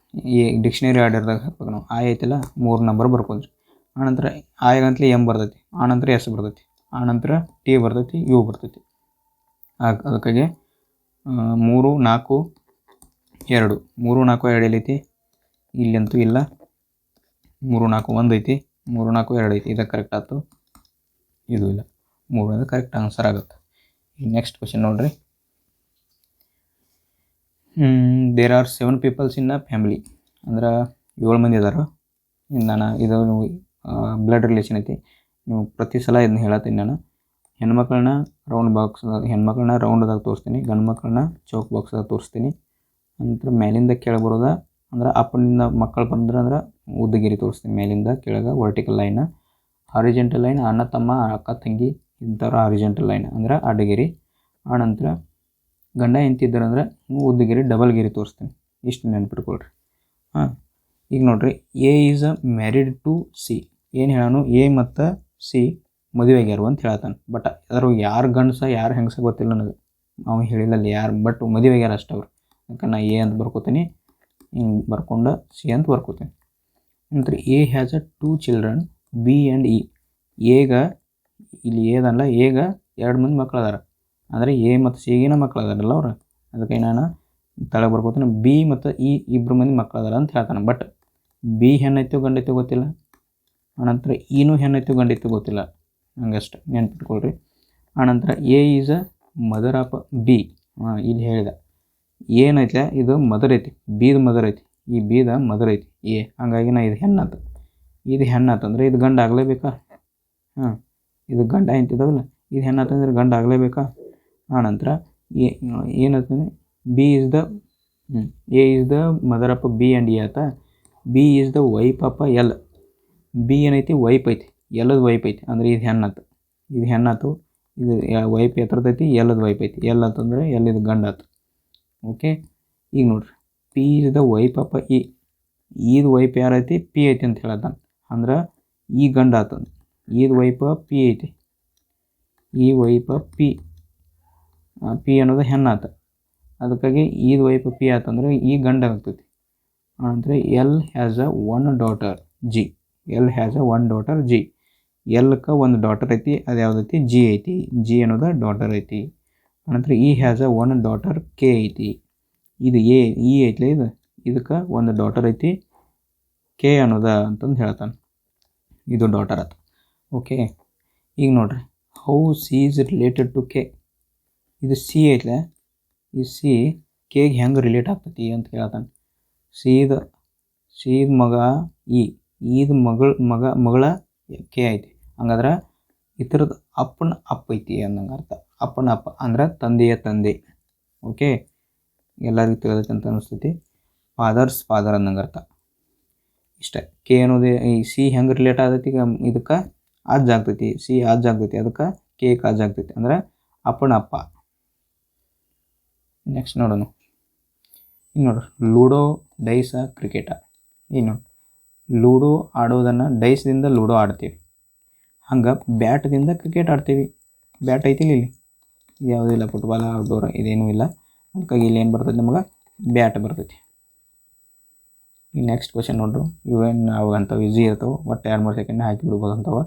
ಈ ಡಿಕ್ಷನರಿ ಆರ್ಡರ್ದಾಗ ಹಾಕ್ಬೇಕು ನಾವು. ಆಯ್ ಐತಿಲ್ಲ, 3 ನಂಬರ್ ಬರ್ಕೊಂಡ್ರಿ. ಆನಂತರ ಆಗಂತಲೇ M ಬರ್ತೈತಿ, ಆನಂತರ S ಬರ್ತೈತಿ, ಆನಂತರ T ಬರ್ತೈತಿ, U ಬರ್ತೈತಿ. ಅದಕ್ಕಾಗಿ 3 4 2 3 4 2 ಎಲ್ಲೈತಿ, ಇಲ್ಲಂತೂ ಇಲ್ಲ. 3 4 1 ಐತಿ, 3 4 2 ಐತಿ. ಇದಕ್ಕೆ ಕರೆಕ್ಟ್ ಆಯ್ತು, ಇದು ಇಲ್ಲ. 3 ಕರೆಕ್ಟ್ ಆನ್ಸರ್ ಆಗುತ್ತೆ. ಈಗ ನೆಕ್ಸ್ಟ್ ಕ್ವಶನ್ ನೋಡ್ರಿ. There are 7 peoples in a family. ಅಂದ್ರೆ 7 ಮಂದಿ ಅದಾರ. ನಾನು ಇದು ಬ್ಲಡ್ ರಿಲೇಷನ್ ಐತಿ. ನೀವು ಪ್ರತಿ ಸಲ ಇದನ್ನ ಹೇಳತ್ತೀನಿ. ನಾನು ಹೆಣ್ಮಕ್ಳನ್ನ ರೌಂಡ್ದಾಗ ತೋರಿಸ್ತೀನಿ, ಗಂಡು ಮಕ್ಕಳನ್ನ ಚೌಕ್ ಬಾಕ್ಸ್ದಾಗ ತೋರಿಸ್ತೀನಿ. ನಂತರ ಮೇಲಿಂದ ಕೆಳಗೆ ಬರೋದ ಅಂದ್ರೆ ಅಪ್ಪನಿಂದ ಮಕ್ಕಳು ಬಂದ್ರೆ ಅಂದ್ರೆ ಉದ್ದಗಿರಿ ತೋರಿಸ್ತೀನಿ. ಮೇಲಿಂದ ಕೆಳಗೆ ವರ್ಟಿಕಲ್ ಲೈನ್, ಹಾರಿಜೆಂಟಲ್ ಲೈನ್ ಅಣ್ಣ ತಮ್ಮ ಅಕ್ಕ ತಂಗಿ ಇಂಥವ್ರು ಹಾರಿಜೆಂಟಲ್ ಲೈನ್ ಅಂದ್ರೆ ಅಡ್ಡಗಿರಿ. ಆನಂತರ ಗಂಡ ಹೆಂಡ್ತಿದ್ದಾರೆ ಅಂದ್ರೆ ಉದ್ದಗಿರಿ ಡಬಲ್ ಗಿರಿ ತೋರಿಸ್ತೀನಿ. ಇಷ್ಟು ನೆನ್ಪಿಟ್ಕೊಳ್ರಿ. ಈಗ ನೋಡ್ರಿ, A is a married to C. ಏನು ಹೇಳೋನು, ಎ ಮತ್ತು ಸಿ ಮದುವೆ ಆಗ್ಯಾರು ಅಂತ ಹೇಳ್ತಾನೆ. ಬಟ್ ಅದ್ರ ಯಾರು ಗಂಡಸ ಯಾರು ಹೆಂಗಸ ಗೊತ್ತಿಲ್ಲ ನನಗೆ, ಅವ್ನು ಹೇಳಿಲ್ಲಲ್ಲಿ ಯಾರು, ಬಟ್ ಮದುವೆ ಆಗ್ಯಾರ ಅಷ್ಟು ಅವ್ರು. ಯಾಕಂದ್ರೆ ನಾ ಎ ಅಂತ ಬರ್ಕೋತೀನಿ, ಹಿಂಗೆ ಬರ್ಕೊಂಡು ಸಿ ಅಂತ ಬರ್ಕೋತೀನಿ. ನಂತರ A has a 2 children B and E. ಇಲ್ಲಿ ಏದಲ್ಲ, ಎಗ 2 ಮಂದಿ ಮಕ್ಳು ಅದಾರ. ಅಂದರೆ ಎ ಮತ್ತು ಸಿಗಿನ ಮಕ್ಳು ಅದಾರಲ್ಲ ಅವ್ರು, ಅದಕ್ಕೆ ನಾನು ತಳಗೆ ಬರ್ಕೋತೀನಿ. ಬಿ ಮತ್ತು ಇ 2 ಮಂದಿ ಮಕ್ಳು ಅದಾರ ಅಂತ ಹೇಳ್ತಾನೆ. ಬಟ್ ಬಿ ಹೆಣ್ಣೈತೋ ಗಂಡೈತೋ ಗೊತ್ತಿಲ್ಲ. ಆನಂತರ ಇನೂ ಹೆಣ್ಣೈತೋ ಗಂಡೈತೋ ಗೊತ್ತಿಲ್ಲ. ಹಂಗಷ್ಟು ನೆನ್ಪಿಟ್ಕೊಳ್ರಿ. ಆನಂತರ A is a mother of B. ಇಲ್ಲಿ ಹೇಳಿದ ಏನೈತೆ, ಇದು ಮದರ್ ಐತಿ, ಬಿದು ಮದರ್ ಐತಿ, ಈ ಬಿದ ಮದರ್ ಐತಿ ಎ. ಹಂಗಾಗಿ ನಾ ಇದು ಹೆಣ್ಣಾತ. ಇದು ಹೆಣ್ಣಾತಂದ್ರೆ ಇದು ಗಂಡು ಆಗಲೇಬೇಕಾ? ಇದು ಗಂಡ ಎಂತಿದ್ದಾವಲ್ಲ, ಇದು ಹೆಣ್ಣಾತಂದ್ರೆ ಗಂಡು ಆಗಲೇಬೇಕಾ? ಆನಂತರ ಏನಂತಂದರೆ B is the A is the mother of B and A ಆತ. B is the wife of L. B ಏನೈತಿ, ವೈಫ್ ಐತಿ, ಎಲ್ಲದ ವೈಫ್ ಐತಿ. ಅಂದರೆ ಇದು ಹೆಣ್ಣಾತು, ಇದು ಹೆಣ್ಣಾತು. ಇದು ವೈಫ್ ಎತ್ತರದೈತಿ, ಎಲ್ಲದ ವೈಫ್ ಐತಿ. ಎಲ್ ಅಂತಂದರೆ ಎಲ್ಲಿದು ಗಂಡಾತು. ಓಕೆ. ಈಗ ನೋಡ್ರಿ, P is the wife of E. ಈದು ವೈಫ್ ಯಾರೈತಿ, ಪಿ ಐತಿ ಅಂತ ಹೇಳತ್ತಾನ. ಅಂದ್ರೆ ಈ ಗಂಡ ಆತಂದು, ಈದು ವೈಫ್ ಪಿ ಐತಿ, ಈ ವೈಫ್ ಪಿ. ಪಿ ಅನ್ನೋದು ಹೆಣ್ಣಾತ. ಅದಕ್ಕಾಗಿ ಈದು ವೈಫ್ ಪಿ ಆತಂದ್ರೆ ಈ ಗಂಡ ಆಗ್ತೈತಿ. ಅಂದರೆ L has a 1 daughter G. L has a 1 daughter G. ಎಲ್ಗೆ 1 ಡಾಟರ್ ಐತಿ, ಅದು ಯಾವುದೈತಿ, ಜಿ ಐತಿ. ಜಿ ಅನ್ನೋದು ಡಾಟರ್ ಐತಿ. ಆನಂತರ E has a 1 daughter K ಐತಿ. ಇದು ಇ ಐತಿ, ಇದಕ್ಕೆ 1 ಡಾಟರ್ ಐತಿ, ಕೆ ಅನ್ನೋದ ಅಂತಂದು ಹೇಳ್ತಾನೆ. ಇದು ಡಾಟರ್ ಆತ. ಓಕೆ. ಈಗ ನೋಡ್ರಿ, how C is related to K. ಇದು ಸಿ ಐತ್ಲೆ, ಈ ಸಿ ಕೆಗೆ ಹೆಂಗೆ ರಿಲೇಟ್ ಆಗ್ತೈತಿ ಅಂತ ಹೇಳ್ತಾನೆ. ಸೀದ ಮಗ ಈದ ಮಗಳ ಕೆ ಐತಿ. ಹಂಗಾದ್ರೆ ಇತರದ ಅಪ್ಪನ ಅಪ್ಪ ಐತಿ ಅನ್ನಂಗೆ ಅರ್ಥ. ಅಪ್ಪನ ಅಪ್ಪ ಅಂದ್ರೆ ತಂದೆಯ ತಂದೆ. ಓಕೆ, ಎಲ್ಲರಿಗೂ ತಿಳಿದೈತೆ ಅಂತ ಅನಿಸ್ತೈತಿ. ಫಾದರ್ಸ್ ಫಾದರ್ ಅನ್ನಂಗೆ ಅರ್ಥ. ಇಷ್ಟ. ಕೆ ಅನ್ನೋದೇ ಈ ಸಿ ಹೆಂಗೆ ರಿಲೇಟ್ ಆಗತೈತಿ, ಈಗ ಇದಕ್ಕೆ ಅಜ್ಜ ಆಗ್ತೈತಿ, ಸಿ ಅಜ್ಜ ಆಗ್ತೈತಿ, ಅದಕ್ಕೆ ಕೆ ಅಜ್ಜ ಆಗ್ತೈತಿ. ಅಂದ್ರೆ ಅಪ್ಪನ ಅಪ್ಪ. ನೆಕ್ಸ್ಟ್ ನೋಡೋಣ. ಈಗ ನೋಡ್ರಿ, ಲೂಡೋ, ಡೈಸ, ಕ್ರಿಕೆಟ. ಈಗ ನೋಡಿ, ಲೂಡೋ ಆಡೋದನ್ನು ಡೈಸ್ದಿಂದ ಲೂಡೋ ಆಡ್ತೀವಿ. ಹಂಗೆ ಬ್ಯಾಟ್ದಿಂದ ಕ್ರಿಕೆಟ್ ಆಡ್ತೀವಿ. ಬ್ಯಾಟ್ ಐತಿಲ್ಲ ಇಲ್ಲಿ, ಇದು ಯಾವುದೂ ಇಲ್ಲ, ಫುಟ್ಬಾಲ್ ಔಟ್ಡೋರ್ ಇದೇನೂ ಇಲ್ಲ. ಅದಕ್ಕಾಗಿ ಇಲ್ಲಿ ಏನು ಬರ್ತೈತಿ, ನಮಗೆ ಬ್ಯಾಟ್ ಬರ್ತೈತಿ. ಈಗ ನೆಕ್ಸ್ಟ್ ಕ್ವಶನ್ ನೋಡ್ರಿ, ಇವೇನು ಅವು ಅಂಥವು ಈಸಿ ಇರ್ತಾವೆ, ಒಟ್ಟು 2-3 ಸೆಕೆಂಡ್ ಹಾಕಿ ಬಿಡ್ಬೋದು ಅಂತವ.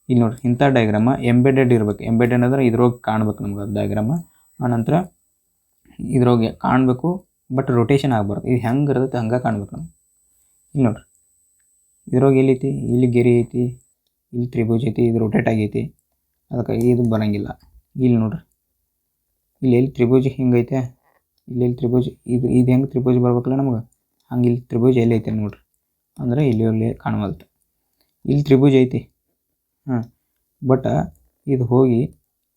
ಇಲ್ಲಿ ನೋಡ್ರಿ, ಇಂಥ ಡಯಾಗ್ರಾಮ ಎಂಬೆಡೆಡ್ ಇರ್ಬೇಕು. ಎಂಬೆಡೆಡ್ ಅಂದ್ರೆ ಇದ್ರೊಳಗೆ ಕಾಣ್ಬೇಕು ನಮ್ಗೆ ಅದು ಡಯಾಗ್ರಾಮ. ಆನಂತರ ಇದ್ರೊಳಗೆ ಕಾಣಬೇಕು, ಬಟ್ ರೊಟೇಷನ್ ಆಗ್ಬಾರ್ದು. ಇದು ಹೆಂಗೆ ಇರ್ತೈತೆ ಹಂಗೆ ಕಾಣ್ಬೇಕು ನಮ್ಗೆ. ಇಲ್ಲಿ ನೋಡ್ರಿ, ಇದ್ರೊಳಗೆ ಎಲ್ಲೈತಿ, ಇಲ್ಲಿ ಗೆರೆ ಐತಿ, ಇಲ್ಲಿ ತ್ರಿಭುಜ ಐತಿ, ಇದು ರೊಟೇಟ್ ಆಗೈತಿ. ಅದಕ್ಕಾಗಿ ಇದು ಬರೋಂಗಿಲ್ಲ. ಇಲ್ಲಿ ನೋಡ್ರಿ, ಇಲ್ಲಿ ಎಲ್ಲಿ ತ್ರಿಭುಜ ಹಿಂಗೈತೆ, ಇಲ್ಲಿ ತ್ರಿಭುಜ, ಇದು ಹೆಂಗೆ ತ್ರಿಭುಜ ಬರ್ಬೇಕಲ್ಲ ನಮ್ಗೆ, ಹಂಗೆ ಇಲ್ಲಿ ತ್ರಿಭುಜ ಎಲ್ಲಿ ಐತೆ ನೋಡ್ರಿ. ಅಂದರೆ ಇಲ್ಲಿ ಕಾಣವಲ್ತು. ಇಲ್ಲಿ ತ್ರಿಭುಜ ಐತಿ, ಬಟ್ ಇದು ಹೋಗಿ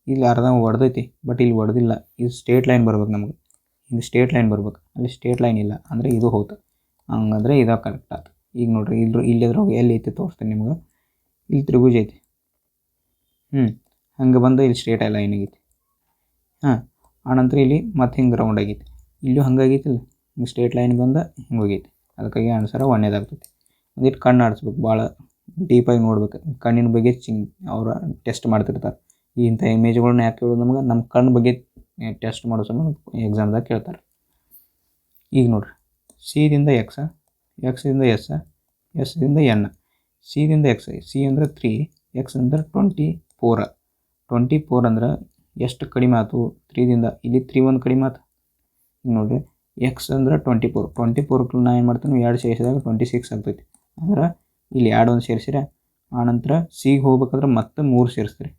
ಇಲ್ಲಿ ಅರ್ಧ ಹೊಡೆದೈತಿ, ಬಟ್ ಇಲ್ಲಿ ಹೊಡೆದಿಲ್ಲ. ಇದು ಸ್ಟ್ರೇಟ್ ಲೈನ್ ಬರ್ಬೇಕು ನಮ್ಗೆ, ಇದು ಸ್ಟ್ರೇಟ್ ಲೈನ್ ಬರ್ಬೇಕು. ಅಲ್ಲಿ ಸ್ಟ್ರೇಟ್ ಲೈನ್ ಇಲ್ಲ, ಅಂದರೆ ಇದು ಹೋಯ್ತು. ಹಂಗಂದ್ರೆ ಇದು ಕರೆಕ್ಟ್ ಆಯ್ತು. ಈಗ ನೋಡ್ರಿ, ಇಲ್ಲಿದ್ರೋಗಿ ಎಲ್ಲಿ ಐತಿ ತೋರಿಸ್ತೀನಿ ನಿಮ್ಗೆ. ಇಲ್ಲಿ ತ್ರಿಭುಜ ಐತಿ, ಹಂಗೆ ಬಂದು ಇಲ್ಲಿ ಸ್ಟ್ರೇಟ್ ಲೈನ್ ಆಗೈತಿ. ಆನಂತರ ಇಲ್ಲಿ ಮತ್ತೆ ಹಿಂಗೆ ರೌಂಡ್ ಆಗೈತಿ, ಇಲ್ಲೂ ಹಂಗಾಗೈತಿಲ್ಲ, ಹಿಂಗೆ ಸ್ಟ್ರೇಟ್ ಲೈನ್ ಬಂದು ಹಿಂಗೆ ಹೋಗೈತಿ. ಅದಕ್ಕಾಗಿ ಆನ್ಸರ 1ನೇದು ಆಗ್ತೈತಿ. ಒಂದಿಟ್ಟು ಕಣ್ಣು ಆಡಿಸ್ಬೇಕು, ಭಾಳ ಡೀಪಾಗಿ ನೋಡ್ಬೇಕು. ಕಣ್ಣಿನ ಬಗ್ಗೆ ಅವ್ರು ಟೆಸ್ಟ್ ಮಾಡ್ತಿರ್ತಾರೆ. ಇಂಥ ಇಮೇಜ್ಗಳನ್ನ ಯಾಕೆ ಕೇಳೋದು ನಮ್ಗೆ, ನಮ್ಮ ಕಣ್ಣು ಬಗ್ಗೆ ಟೆಸ್ಟ್ ಮಾಡೋ ಸಮ ಎಕ್ಸಾಮ್ದಾಗ ಕೇಳ್ತಾರೆ. ಈಗ ನೋಡ್ರಿ, ಸಿದಿಂದ ಎಕ್ಸ, ಎಕ್ಸಿಂದ ಎಸ್, ಎಸ್ದಿಂದ ಎನ್, ಸಿದಿಂದ ಎಕ್ಸ್, ಸಿ ಅಂದರೆ 3, ಎಕ್ಸ್ ಅಂದ್ರೆ 24. 24 ಅಂದ್ರೆ ಎಷ್ಟು ಕಡಿಮೆ ಆಯ್ತು 3ದಿಂದ, ಇಲ್ಲಿ 3 ಒಂದು ಕಡಿಮೆ ಆಯ್ತು. ಈಗ ನೋಡಿರಿ, ಎಕ್ಸ್ ಅಂದ್ರೆ 24, 24 ನಾ ಏನು ಮಾಡ್ತೀನಿ, 2 ಸೇರಿಸಿದಾಗ 26 ಆಗ್ತೈತಿ. ಅಂದ್ರೆ ಇಲ್ಲಿ 2 ಒಂದು ಸೇರಿಸಿರ, ಆನಂತರ ಸಿಗೆ ಹೋಗ್ಬೇಕಾದ್ರೆ ಮತ್ತೆ 3 ಸೇರಿಸ್ತೀರಿ,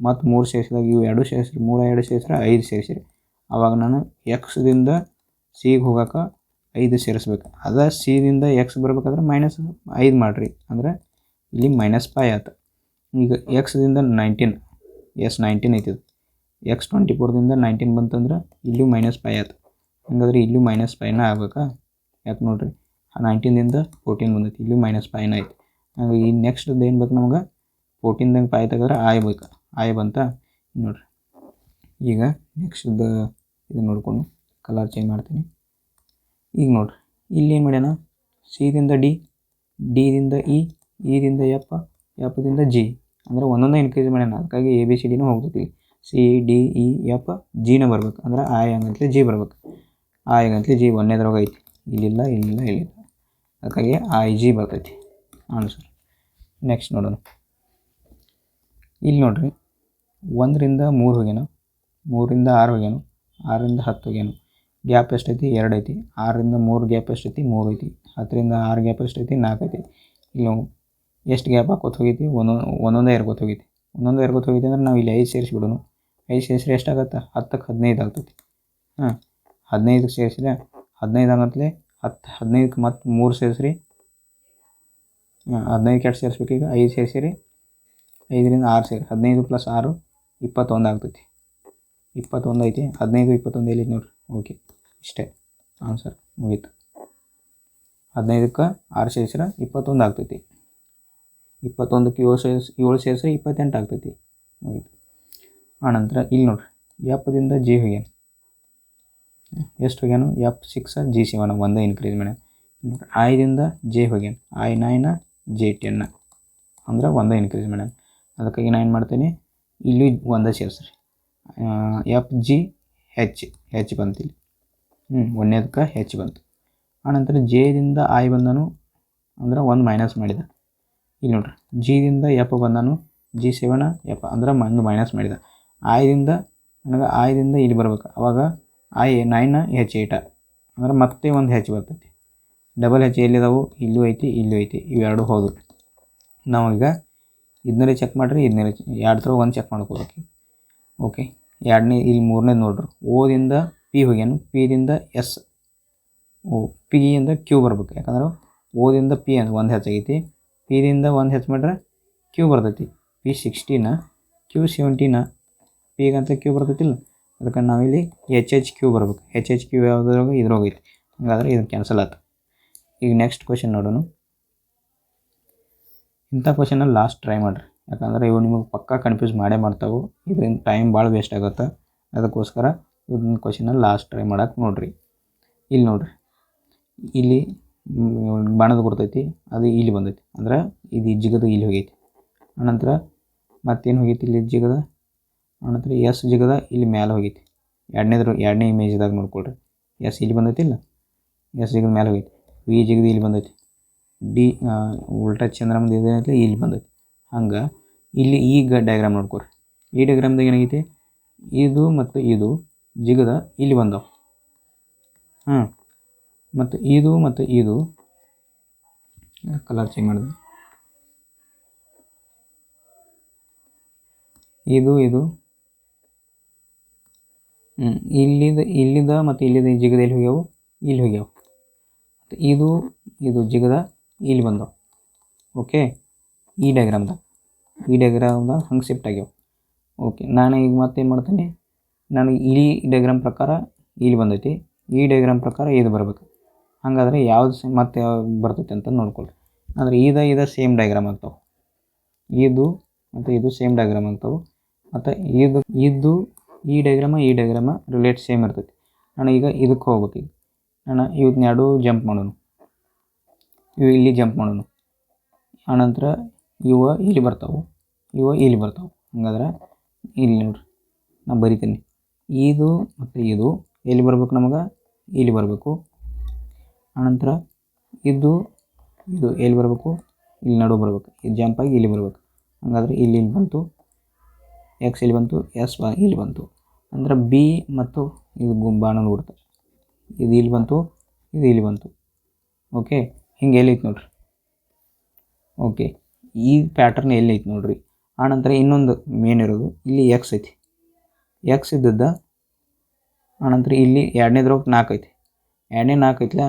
ಮತ್ತು 3 ಸೇರಿಸಿದಾಗ ಇವು 2 ಸೇರಿಸ್ರಿ, 3 2 ಸೇರಿಸ್ರೆ 5 ಸೇರಿಸಿರಿ. ಆವಾಗ ನಾನು ಎಕ್ಸ್ದಿಂದ ಸಿಗೆ ಹೋಗೋಕೆ 5 ಸೇರಿಸ್ಬೇಕು. ಅದ ಸಿದಿಂದ ಎಕ್ಸ್ ಬರ್ಬೇಕಾದ್ರೆ -5 ಮಾಡಿರಿ, ಅಂದ್ರೆ ಇಲ್ಲಿ -5 ಆಯ್ತು. ಈಗ ಎಕ್ಸ್ದಿಂದ 19 19 ಐತಿದು, X24ದಿಂದ 19 ಬಂತಂದ್ರೆ ಇಲ್ಲೂ -5 ಆಯ್ತು. ಹಂಗಾದ್ರೆ ಇಲ್ಲೂ -5ನ ಆಗ್ಬೇಕಾ? ಯಾಕೆ ನೋಡಿರಿ, 19ದಿಂದ 14 ಬಂದೈತಿ, ಇಲ್ಲೂ -5ನ ಐತಿ. ಹಂಗೆ ಈ ನೆಕ್ಸ್ಟ್ದು ಏನು ಬೇಕು ನಮ್ಗೆ? 14ದಂಗೆ 5 ತೆಗೆದ್ರೆ ಆಯ್ ಬೇಕು, ಆಯ್ ಬಂತ ನೋಡಿರಿ. ಈಗ ನೆಕ್ಸ್ಟ್ದು ಇದು ನೋಡ್ಕೊಂಡು ಕಲರ್ ಚೇಂಜ್ ಮಾಡ್ತೀನಿ. ಈಗ ನೋಡಿರಿ, ಇಲ್ಲಿ ಏನು ಮಾಡ್ಯಾನ? ಸಿದಿಂದ ಡಿ, ಡಿದಿಂದ ಇ, ಇದಿಂದ ಎಫ್, ಎಫ್ದಿಂದ ಜಿ, ಅಂದರೆ ಒಂದೊಂದೇ ಇನ್ಕ್ರೀಸ್ ಮಾಡ್ಯಾನ. ಅದಕ್ಕಾಗಿ ABCDನೂ ಹೋಗ್ತೈತಿ. ಸಿ ಡಿ ಇ ಎಫ್ ಜಿನ ಬರ್ಬೇಕು, ಅಂದ್ರೆ ಆಯ್ ಆಗಂತಲೇ ಜಿ ಬರ್ಬೇಕು. ಆಯ್ ಆಗಂತಲೇ ಜಿ ಒಂದೇದ್ರಾಗ ಐತಿ, ಇಲ್ಲಿಲ್ಲ ಇಲ್ಲಿಲ್ಲ ಇಲ್ಲಿಲ್ಲ, ಅದಕ್ಕಾಗಿ IG ಬರ್ತೈತಿ ಆನ್ಸರ್. ನೆಕ್ಸ್ಟ್ ನೋಡೋಣ. ಇಲ್ಲಿ ನೋಡ್ರಿ, 1ರಿಂದ 3 ಹೋಗ್ಯಾನ, 3ರಿಂದ 6 ಹೋಗ್ಯಾನು, 6ರಿಂದ 10 ಹೋಗ್ಯಾನು. ಗ್ಯಾಪ್ ಎಷ್ಟೈತಿ? 2 ಐತಿ. 6ರಿಂದ 3 ಗ್ಯಾಪ್ ಎಷ್ಟೈತಿ? 3 ಐತಿ. 10ರಿಂದ 6 ಗ್ಯಾಪ್ ಎಷ್ಟೈತಿ? 4 ಐತಿ. ಇಲ್ಲಿ ನಾವು ಎಷ್ಟು ಗ್ಯಾಪ್ ಹಾಕೋತ ಹೋಗೈತಿ? ಒಂದೊಂದೇ ಎರ್ಕೋತ ಹೋಗೈತಿ. ಒಂದೊಂದೇ ಎರ್ಕೋತ ಹೋಗೈತಿ ಅಂದ್ರೆ ನಾವು ಇಲ್ಲಿ 5 ಸೇರಿಸ್ಬಿಡೋನು. 5 ಸೇರಿಸ್ರೆ ಎಷ್ಟಾಗತ್ತೆ? 10ಕ್ಕೆ 15 ಆಗ್ತೈತಿ. 15ಕ್ಕೆ ಸೇರಿಸಿದ್ರೆ 15 ಆಗಂತಲೇ 10, 15ಕ್ಕೆ ಮತ್ತು 3 ಸೇರಿಸ್ರಿ, 15ಕ್ಕೆ ಎಷ್ಟು ಸೇರಿಸ್ಬೇಕು? ಈಗ 5 ಸೇರಿಸಿರಿ, 5ರಿಂದ 6 ಸೇರಿ 15 + 6 21 ಆಗ್ತೈತಿ. 21 ಐತಿ. 15 21 ಎಲ್ಲಿ ನೋಡ್ರಿ. ಓಕೆ, ಇಷ್ಟೇ ಆನ್ಸರ್, ಮುಗೀತು. 15ಕ್ಕೆ 6 ಸೇರಿಸಿದ್ರೆ 21 ಆಗ್ತೈತಿ. 21ಕ್ಕೆ 7 ಸೇರಿಸಿದ್ರೆ 28 ಆಗ್ತೈತಿ. ಮುಗೀತು. ಆನಂತರ ಇಲ್ಲಿ ನೋಡ್ರಿ, ಎಫ್ದಿಂದ ಜಿ ಹೋಗ್ಯಾನ. ಎಷ್ಟು ಹೋಗ್ಯಾನು? F6 G7 ಒಂದೇ ಇನ್ಕ್ರೀಸ್ ಮಾಡ್ಯಾನ. ನೋಡ್ರಿ, ಐದಿಂದ ಜೆ ಹೋಗ್ಯಾನ. I9 J10 ಅಂದ್ರೆ ಒಂದೇ ಇನ್ಕ್ರೀಸ್ ಮಾಡ್ಯಾನ. ಅದಕ್ಕಾಗಿ ನಾನು ಏನು ಮಾಡ್ತೀನಿ, ಇಲ್ಲಿ ಒಂದೇ ಸೇರಿಸ್ರಿ. FG H ಬಂತು ಇಲ್ಲಿ. ಒಂದನೇದಕ್ಕೆ H ಬಂತು. ಆನಂತರ ಜೆದಿಂದ I ಬಂದನು, ಅಂದ್ರೆ ಒಂದು ಮೈನಸ್ ಮಾಡಿದ. ಇಲ್ಲಿ ನೋಡ್ರಿ, ಜಿದಿಂದ ಎಫ್ ಬಂದನು, G7 ಎಫ್ ಅಂದ್ರೆ ಒಂದು ಮೈನಸ್ ಮಾಡಿದ. ಐದಿಂದ ಇಲ್ಲಿ ಬರ್ಬೇಕು, ಅವಾಗ I9 H8 ಅಂದ್ರೆ ಮತ್ತೆ ಒಂದು H ಬರ್ತೈತಿ. Double H ಎಲ್ಲಿದಾವು? ಇಲ್ಲೂ ಐತಿ, ಇಲ್ಲೂ ಐತಿ, ಇವೆರಡು ಹೌದು. ನಾವೀಗ ಇದನ್ನೇ ಚೆಕ್ ಮಾಡಿರಿ, ಇದನ್ನೇ ಎರಡು ಥರ ಒಂದು ಚೆಕ್ ಮಾಡ್ಕೋಬೇಕು. ಓಕೆ, ಎರಡನೇ ಇಲ್ಲಿ ಮೂರನೇ ನೋಡ್ರಿ, ಓದಿಂದ ಪಿ ಹೋಗ್ಯಾನು, ಪಿದಿಂದ ಎಸ್, ಪಿಯಿಂದ ಕ್ಯೂ ಬರ್ಬೇಕು. ಯಾಕಂದ್ರೆ ಓದಿಂದ ಪಿ ಅಂದ್ರೆ ಒಂದು ಹೆಚ್ಚಾಗೈತಿ, ಪಿದಿಂದ ಒಂದು ಹೆಚ್ಚು ಮಾಡ್ರೆ ಕ್ಯೂ ಬರ್ತೈತಿ. P16 Q17 ಪಿಗಂತ ಕ್ಯೂ ಬರ್ತೈತಿಲ್ಲ, ಅದಕ್ಕೆ ನಾವಿಲ್ಲಿ HHQ ಬರ್ಬೇಕು. HHQ ಯಾವುದ್ರಾಗ? ಇದ್ರೋಗೈತಿ. ಹಾಗಾದ್ರೆ ಇದನ್ನು ಕ್ಯಾನ್ಸಲ್ ಆಯ್ತು. ಈಗ ನೆಕ್ಸ್ಟ್ ಕ್ವಶನ್ ನೋಡೋಣ. ಇಂಥ ಕ್ವಶನಲ್ಲಿ ಲಾಸ್ಟ್ ಟ್ರೈ ಮಾಡಿರಿ, ಯಾಕಂದ್ರೆ ಇವು ನಿಮಗೆ ಪಕ್ಕಾ ಕನ್ಫ್ಯೂಸ್ ಮಾಡೇ ಮಾಡ್ತಾವೆ. ಇದರಿಂದ ಟೈಮ್ ಭಾಳ ವೇಸ್ಟ್ ಆಗುತ್ತೆ. ಅದಕ್ಕೋಸ್ಕರ ಇದನ್ನ ಕ್ವಶನಲ್ಲಿ ಲಾಸ್ಟ್ ಟ್ರೈ ಮಾಡೋಕೆ ನೋಡಿರಿ. ಇಲ್ಲಿ ನೋಡಿರಿ, ಇಲ್ಲಿ ಬಾಣದ ಗುರ್ತೈತಿ, ಅದು ಇಲ್ಲಿ ಬಂದೈತಿ, ಅಂದ್ರೆ ಇದು ಜಿಗದ ಇಲ್ಲಿ ಹೋಗೈತಿ. ಆನಂತರ ಮತ್ತೇನು ಹೋಗೈತಿ? ಇಲ್ಲಿ ಜಿಗದ, ಆನಂತರ ಎಸ್ ಜಿಗದ ಇಲ್ಲಿ ಮೇಲೆ ಹೋಗೈತಿ. ಎರಡನೇ ಇಮೇಜ್ದಾಗ ನೋಡ್ಕೊಳ್ರಿ, ಎಸ್ ಇಲ್ಲಿ ಬಂದೈತಿಲ್ಲ, ಎಸ್ ಜಿಗದ ಮೇಲೆ ಹೋಗೈತಿ. ವಿ ಜಿಗದ ಇಲ್ಲಿ ಬಂದೈತಿ. ಡಿ ಉಲ್ಟಾ ಚಂದ್ರಮಂದು ಇದೇನೈತಿ ಇಲ್ಲಿ ಬಂದೈತಿ. ಹಂಗೆ ಇಲ್ಲಿ ಈಗ ಡಯಾಗ್ರಾಮ್ ನೋಡ್ಕೊರಿ. ಈ ಡಯಾಗ್ರಾಮ್ದಾಗ ಏನಾಗೈತಿ? ಇದು ಮತ್ತು ಇದು ಜಿಗದ ಇಲ್ಲಿ ಬಂದವು. ಮತ್ತು ಇದು ಕಲರ್ ಚೇಂಜ್ ಮಾಡಿದೆ. ಇದು ಇಲ್ಲಿದ ಮತ್ತು ಇಲ್ಲಿದ ಜಿಗದ ಎಲ್ಲಿ ಹೋಗ್ಯಾವು? ಇಲ್ಲಿ ಹೋಗ್ಯಾವು. ಮತ್ತು ಇದು ಜಿಗದ ಇಲ್ಲಿ ಬಂದವು. ಓಕೆ, ಈ ಡಯಾಗ್ರಾಮ್ದಾಗ ಹಂಗೆ ಶಿಫ್ಟ್ ಆಗ್ಯಾವ. ಓಕೆ, ನಾನು ಈಗ ಮತ್ತೇನು ಮಾಡ್ತೀನಿ, ನನಗೆ ಈ ಡಯಾಗ್ರಾಮ್ ಪ್ರಕಾರ ಇಲ್ಲಿ ಬಂದೈತಿ, ಈ ಡಯಾಗ್ರಾಮ್ ಪ್ರಕಾರ ಇದು ಬರಬೇಕು. ಹಾಗಾದ್ರೆ ಯಾವ್ದು ಮತ್ತೆ ಯಾವ್ದು ಬರ್ತೈತಿ ಅಂತ ನೋಡ್ಕೊಳ್ರಿ. ಅಂದರೆ ಇದು ಸೇಮ್ ಡಯಾಗ್ರಾಮ್ ಆಗ್ತಾವೆ, ಇದು ಮತ್ತು ಇದು ಸೇಮ್ ಡಯಾಗ್ರಾಮ್ ಆಗ್ತಾವೆ. ಮತ್ತು ಇದು ಈ ಡಯಾಗ್ರಾಮ ರಿಲೇಟ್ ಸೇಮ್ ಇರ್ತೈತಿ. ನಾನು ಈಗ ಇದಕ್ಕೆ ಹೋಗ್ಬೇಕು. ಈಗ ನಾನು ಇವನ್ನ ಎರಡು ಜಂಪ್ ಮಾಡೋಣ, ಇವು ಇಲ್ಲಿ ಜಂಪ್ ಮಾಡೋಣ. ಆನಂತರ ಇವು ಇಲ್ಲಿ ಬರ್ತಾವೆ, ಇವು ಇಲ್ಲಿ ಬರ್ತಾವೆ. ಹಂಗಾದ್ರೆ ಇಲ್ಲಿ ನೋಡ್ರಿ, ನಾನು ಬರಿತೀನಿ. ಇದು ಮತ್ತು ಇದು ಎಲ್ಲಿ ಬರ್ಬೇಕು? ನಮಗೆ ಇಲ್ಲಿ ಬರಬೇಕು. ಆನಂತರ ಇದು ಎಲ್ಲಿ ಬರಬೇಕು? ಇಲ್ಲಿ ನಡು ಬರಬೇಕು. ಇದು ಜಂಪಾಗಿ ಇಲ್ಲಿ ಬರಬೇಕು. ಹಾಗಾದ್ರೆ ಇಲ್ಲಿ ಬಂತು, ಎಕ್ಸ್ ಇಲ್ಲಿ ಬಂತು, ಎಸ್ ಇಲ್ಲಿ ಬಂತು. ಅಂದ್ರೆ ಬಿ ಮತ್ತು ಇದು ಬಾಣದ ಗುರುತ, ಇದು ಇಲ್ಲಿ ಬಂತು, ಇದು ಇಲ್ಲಿ ಬಂತು. ಓಕೆ, ಹಿಂಗೆ ಎಲ್ಲೈತೆ ನೋಡ್ರಿ. ಓಕೆ, ಈ ಪ್ಯಾಟರ್ನ್ ಎಲ್ಲೈತೆ ನೋಡ್ರಿ. ಆನಂತರ ಇನ್ನೊಂದು ಮೇನ್ ಇರೋದು ಇಲ್ಲಿ ಎಕ್ಸ್ ಐತಿ, ಎಕ್ಸ್ ಇದ್ದದ್ದು. ಆನಂತರ ಇಲ್ಲಿ ಎರಡನೇದ್ರೊಳಗೆ 4 ಐತಿ. ಎರಡನೇ 4 ಐತ್ಲ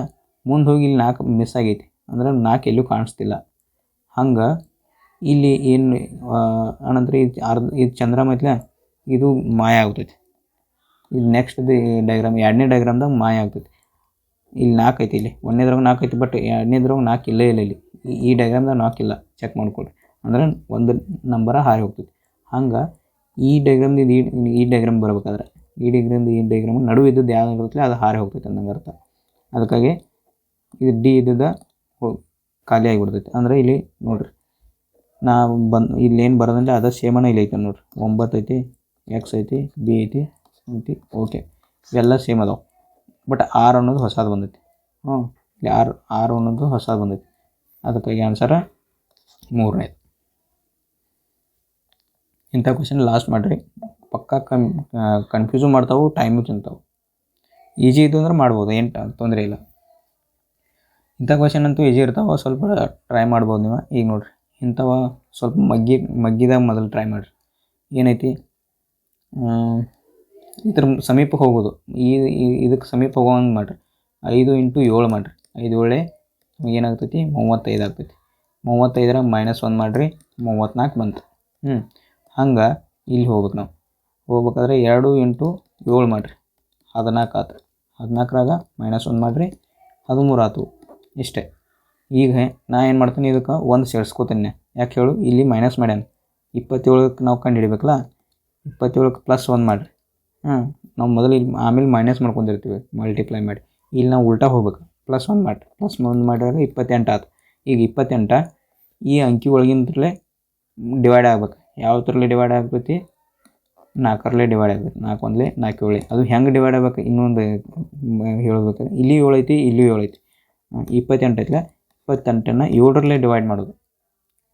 ಮುಂದೆ ಹೋಗಿ ಇಲ್ಲಿ 4 ಮಿಸ್ ಆಗೈತಿ ಅಂದ್ರೆ 4 ಎಲ್ಲೂ ಕಾಣಿಸ್ತಿಲ್ಲ. ಹಂಗೆ ಇಲ್ಲಿ ಏನು ಅನಂತರ ಇದು ಚಂದ್ರಮ ಐತ್ಲ ಇದು ಮಾಯ ಆಗ್ತೈತಿ. ಇದು ನೆಕ್ಸ್ಟ್ ಡಯಾಗ್ರಾಮ್ ಎರಡನೇ ಡಯಾಗ್ರಾಮ್ದಾಗ ಮಾಯ ಆಗ್ತೈತಿ. ಇಲ್ಲಿ 4 ಐತಿ, ಇಲ್ಲಿ ಒಂದನೇದ್ರಾಗ 4 ಐತಿ, ಬಟ್ ಎರಡನೇದ್ರಾಗ 4 ಇಲ್ಲೇ ಇಲ್ಲ. ಇಲ್ಲಿ ಈ ಡಯಾಗ್ರಾಮ್ದಾಗ 4 ಇಲ್ಲ, ಚೆಕ್ ಮಾಡ್ಕೊಳ್ರಿ. ಅಂದ್ರೆ ಒಂದು ನಂಬರ ಹಾರಿ ಹೋಗ್ತೈತಿ. ಹಂಗೆ ಈ ಡಯಾಗ್ರಾಮ್ದಿಂದ ಈ ಡಯಾಗ್ರಾಮ್ ಬರ್ಬೇಕಾದ್ರೆ ಈ ಡಯಾಗ್ರಾಮ್ ನಡುವೆ ಇದ್ದದ್ದು ಯಾವ್ದು ಇರುತ್ತೆ ಅದು ಹಾರಿ ಹೋಗ್ತೈತೆ ಅನ್ನಂಗೆ ಅರ್ಥ. ಅದಕ್ಕಾಗಿ ಇದು ಡಿ ಇದ್ದದ ಖಾಲಿ ಆಗಿಬಿಡ್ತೈತಿ. ಅಂದರೆ ಇಲ್ಲಿ ನೋಡಿರಿ ನಾವು ಇಲ್ಲಿ ಏನು ಬರೋದಂದ್ರೆ ಅದ ಸೇಮನ ಇಲ್ಲಿ ಐತೆ ನೋಡಿರಿ. 9 ಐತಿ, ಎಕ್ಸ್ ಐತಿ, ಬಿ ಐತಿ, ಓಕೆ ಇವೆಲ್ಲ ಸೇಮ್ ಅದಾವೆ. ಬಟ್ ಆರ್ ಅನ್ನೋದು ಹೊಸದು ಬಂದೈತಿ. ಇಲ್ಲಿ ಆರ್ ಅನ್ನೋದು ಹೊಸದು ಬಂದೈತಿ. ಅದಕ್ಕಾಗಿ ಆನ್ಸರ 3ನೇದು. ಇಂಥ ಕ್ವಶನ್ ಲಾಸ್ಟ್ ಮಾಡಿರಿ, ಪಕ್ಕಾ ಕನ್ಫ್ಯೂಸು ಮಾಡ್ತಾವೆ, ಟೈಮು ತಿಂತಾವೆ. ಈಜಿ ಇದ್ದು ಅಂದ್ರೆ ಮಾಡ್ಬೋದು, ಏನು ತೊಂದರೆ ಇಲ್ಲ. ಇಂಥ ಕ್ವಶನ್ ಅಂತೂ ಈಜಿ ಇರ್ತಾವೆ, ಸ್ವಲ್ಪ ಟ್ರೈ ಮಾಡ್ಬೋದು ನೀವು. ಈಗ ನೋಡಿರಿ ಇಂಥವ ಸ್ವಲ್ಪ ಮಗ್ಗಿದಾಗ ಮೊದಲು ಟ್ರೈ ಮಾಡಿರಿ. ಏನೈತಿ ಇದ್ರ ಸಮೀಪಕ್ಕೆ ಹೋಗೋದು, ಇದಕ್ಕೆ ಸಮೀಪ ಹೋಗೋಂಗೆ ಮಾಡಿರಿ. 5 × 7 ಮಾಡಿರಿ. 5 7 ಏನಾಗ್ತೈತಿ 35 ಆಗ್ತೈತಿ. 35 -1 ಮಾಡಿರಿ, 34 ಬಂತು. ಹಂಗೆ ಇಲ್ಲಿ ಹೋಗ್ಬೇಕು. ನಾವು ಹೋಗ್ಬೇಕಾದ್ರೆ 2 × 7 ಮಾಡಿರಿ, 14 ಆತು. 14ರಾಗ -1 ಮಾಡಿರಿ, 13 ಆತು. ಇಷ್ಟೇ. ಈಗ ನಾ ಏನು ಮಾಡ್ತೀನಿ, ಇದಕ್ಕೆ 1 ಸೇರಿಸ್ಕೋತೀನಿ. ಯಾಕೆ ಹೇಳು, ಇಲ್ಲಿ ಮೈನಸ್ ಮಾಡ್ಯಾನ. 27ಕ್ಕೆ ನಾವು ಕಂಡು ಹಿಡಿಬೇಕಲ್ಲ, 27ಕ್ಕೆ +1 ಮಾಡಿರಿ. ನಾವು ಮೊದಲು ಇಲ್ಲಿ ಆಮೇಲೆ ಮೈನಸ್ ಮಾಡ್ಕೊಂಡಿರ್ತೀವಿ ಮಲ್ಟಿಪ್ಲೈ ಮಾಡಿ. ಇಲ್ಲಿ ನಾವು ಉಲ್ಟಾ ಹೋಗ್ಬೇಕು, +1 ಮಾಡಿರಿ. +1 ಮಾಡಿದಾಗ 28 ಆತು. ಈಗ 28 ಈ ಅಂಕಿ ಒಳಗಿಂದಲೇ ಡಿವೈಡ್ ಆಗ್ಬೇಕು. ಯಾವ ಥರಲ್ಲಿ ಡಿವೈಡ್ ಆಗ್ತೈತಿ, 4ರಲ್ಲಿ ಡಿವೈಡ್ ಆಗ್ಬೇಕು. 4 1 4 7. ಅದು ಹೆಂಗೆ ಡಿವೈಡ್ ಆಗ್ಬೇಕು ಇನ್ನೊಂದು ಹೇಳ್ಬೇಕು. ಇಲ್ಲಿ 7 ಐತಿ, ಇಲ್ಲಿ 7 ಐತಿ. 28 ಐತಿಲ್ಲ, 28ನ್ನು 7ರಲ್ಲಿ ಡಿವೈಡ್ ಮಾಡೋದು.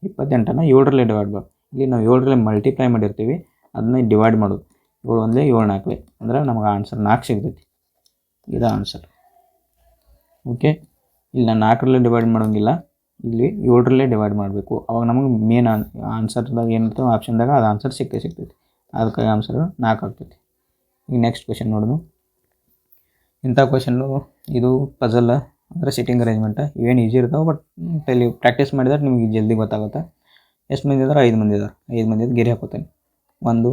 28ನ್ನು 7ರಲ್ಲಿ ಡಿವೈಡ್ ಮಾಡೋದು. ಇಲ್ಲಿ ನಾವು 7ರಲ್ಲಿ ಮಲ್ಟಿಪ್ಲೈ ಮಾಡಿರ್ತೀವಿ, ಅದನ್ನ ಡಿವೈಡ್ ಮಾಡೋದು. 7 1 7 4 ಅಂದ್ರೆ ನಮಗೆ ಆನ್ಸರ್ 4 ಸಿಗ್ತೈತಿ. ಇದು ಆನ್ಸರ್. ಓಕೆ, ಇಲ್ಲಿ ನಾನು 4ರಲ್ಲಿ ಡಿವೈಡ್ ಮಾಡೋಂಗಿಲ್ಲ, ಇಲ್ಲಿ 7ರಲ್ಲೇ ಡಿವೈಡ್ ಮಾಡಬೇಕು. ಅವಾಗ ನಮಗೆ ಮೇನ್ ಆನ್ಸರ್ದಾಗ ಏನಿರ್ತವೆ ಆಪ್ಷನ್ದಾಗ ಅದು ಆನ್ಸರ್ ಸಿಗ್ತೈತಿ. ಅದಕ್ಕಾಗಿ ಆನ್ಸರ್ 4 ಆಗ್ತೈತಿ. ಈಗ ನೆಕ್ಸ್ಟ್ ಕ್ವೆಶನ್ ನೋಡೋಣ. ಇಂಥ ಕ್ವೆಶನ್ನು ಇದು ಪಜಲ್ ಅಂದರೆ ಸಿಟ್ಟಿಂಗ್ ಅರೇಂಜ್ಮೆಂಟ್. ಇವೇನು ಈಜಿ ಇರ್ತಾವೆ, ಬಟ್ ಪ್ರಾಕ್ಟೀಸ್ ಮಾಡಿದ್ರೆ ನಿಮಗೆ ಜಲ್ದಿ ಗೊತ್ತಾಗುತ್ತೆ. ಎಷ್ಟು ಮಂದಿ ಇದ್ದಾರೆ, 5 ಮಂದಿ ಇದ್ದಾರೆ. 5 ಮಂದಿದು ಗೆರೆ ಹಾಕೋತೇನೆ. 1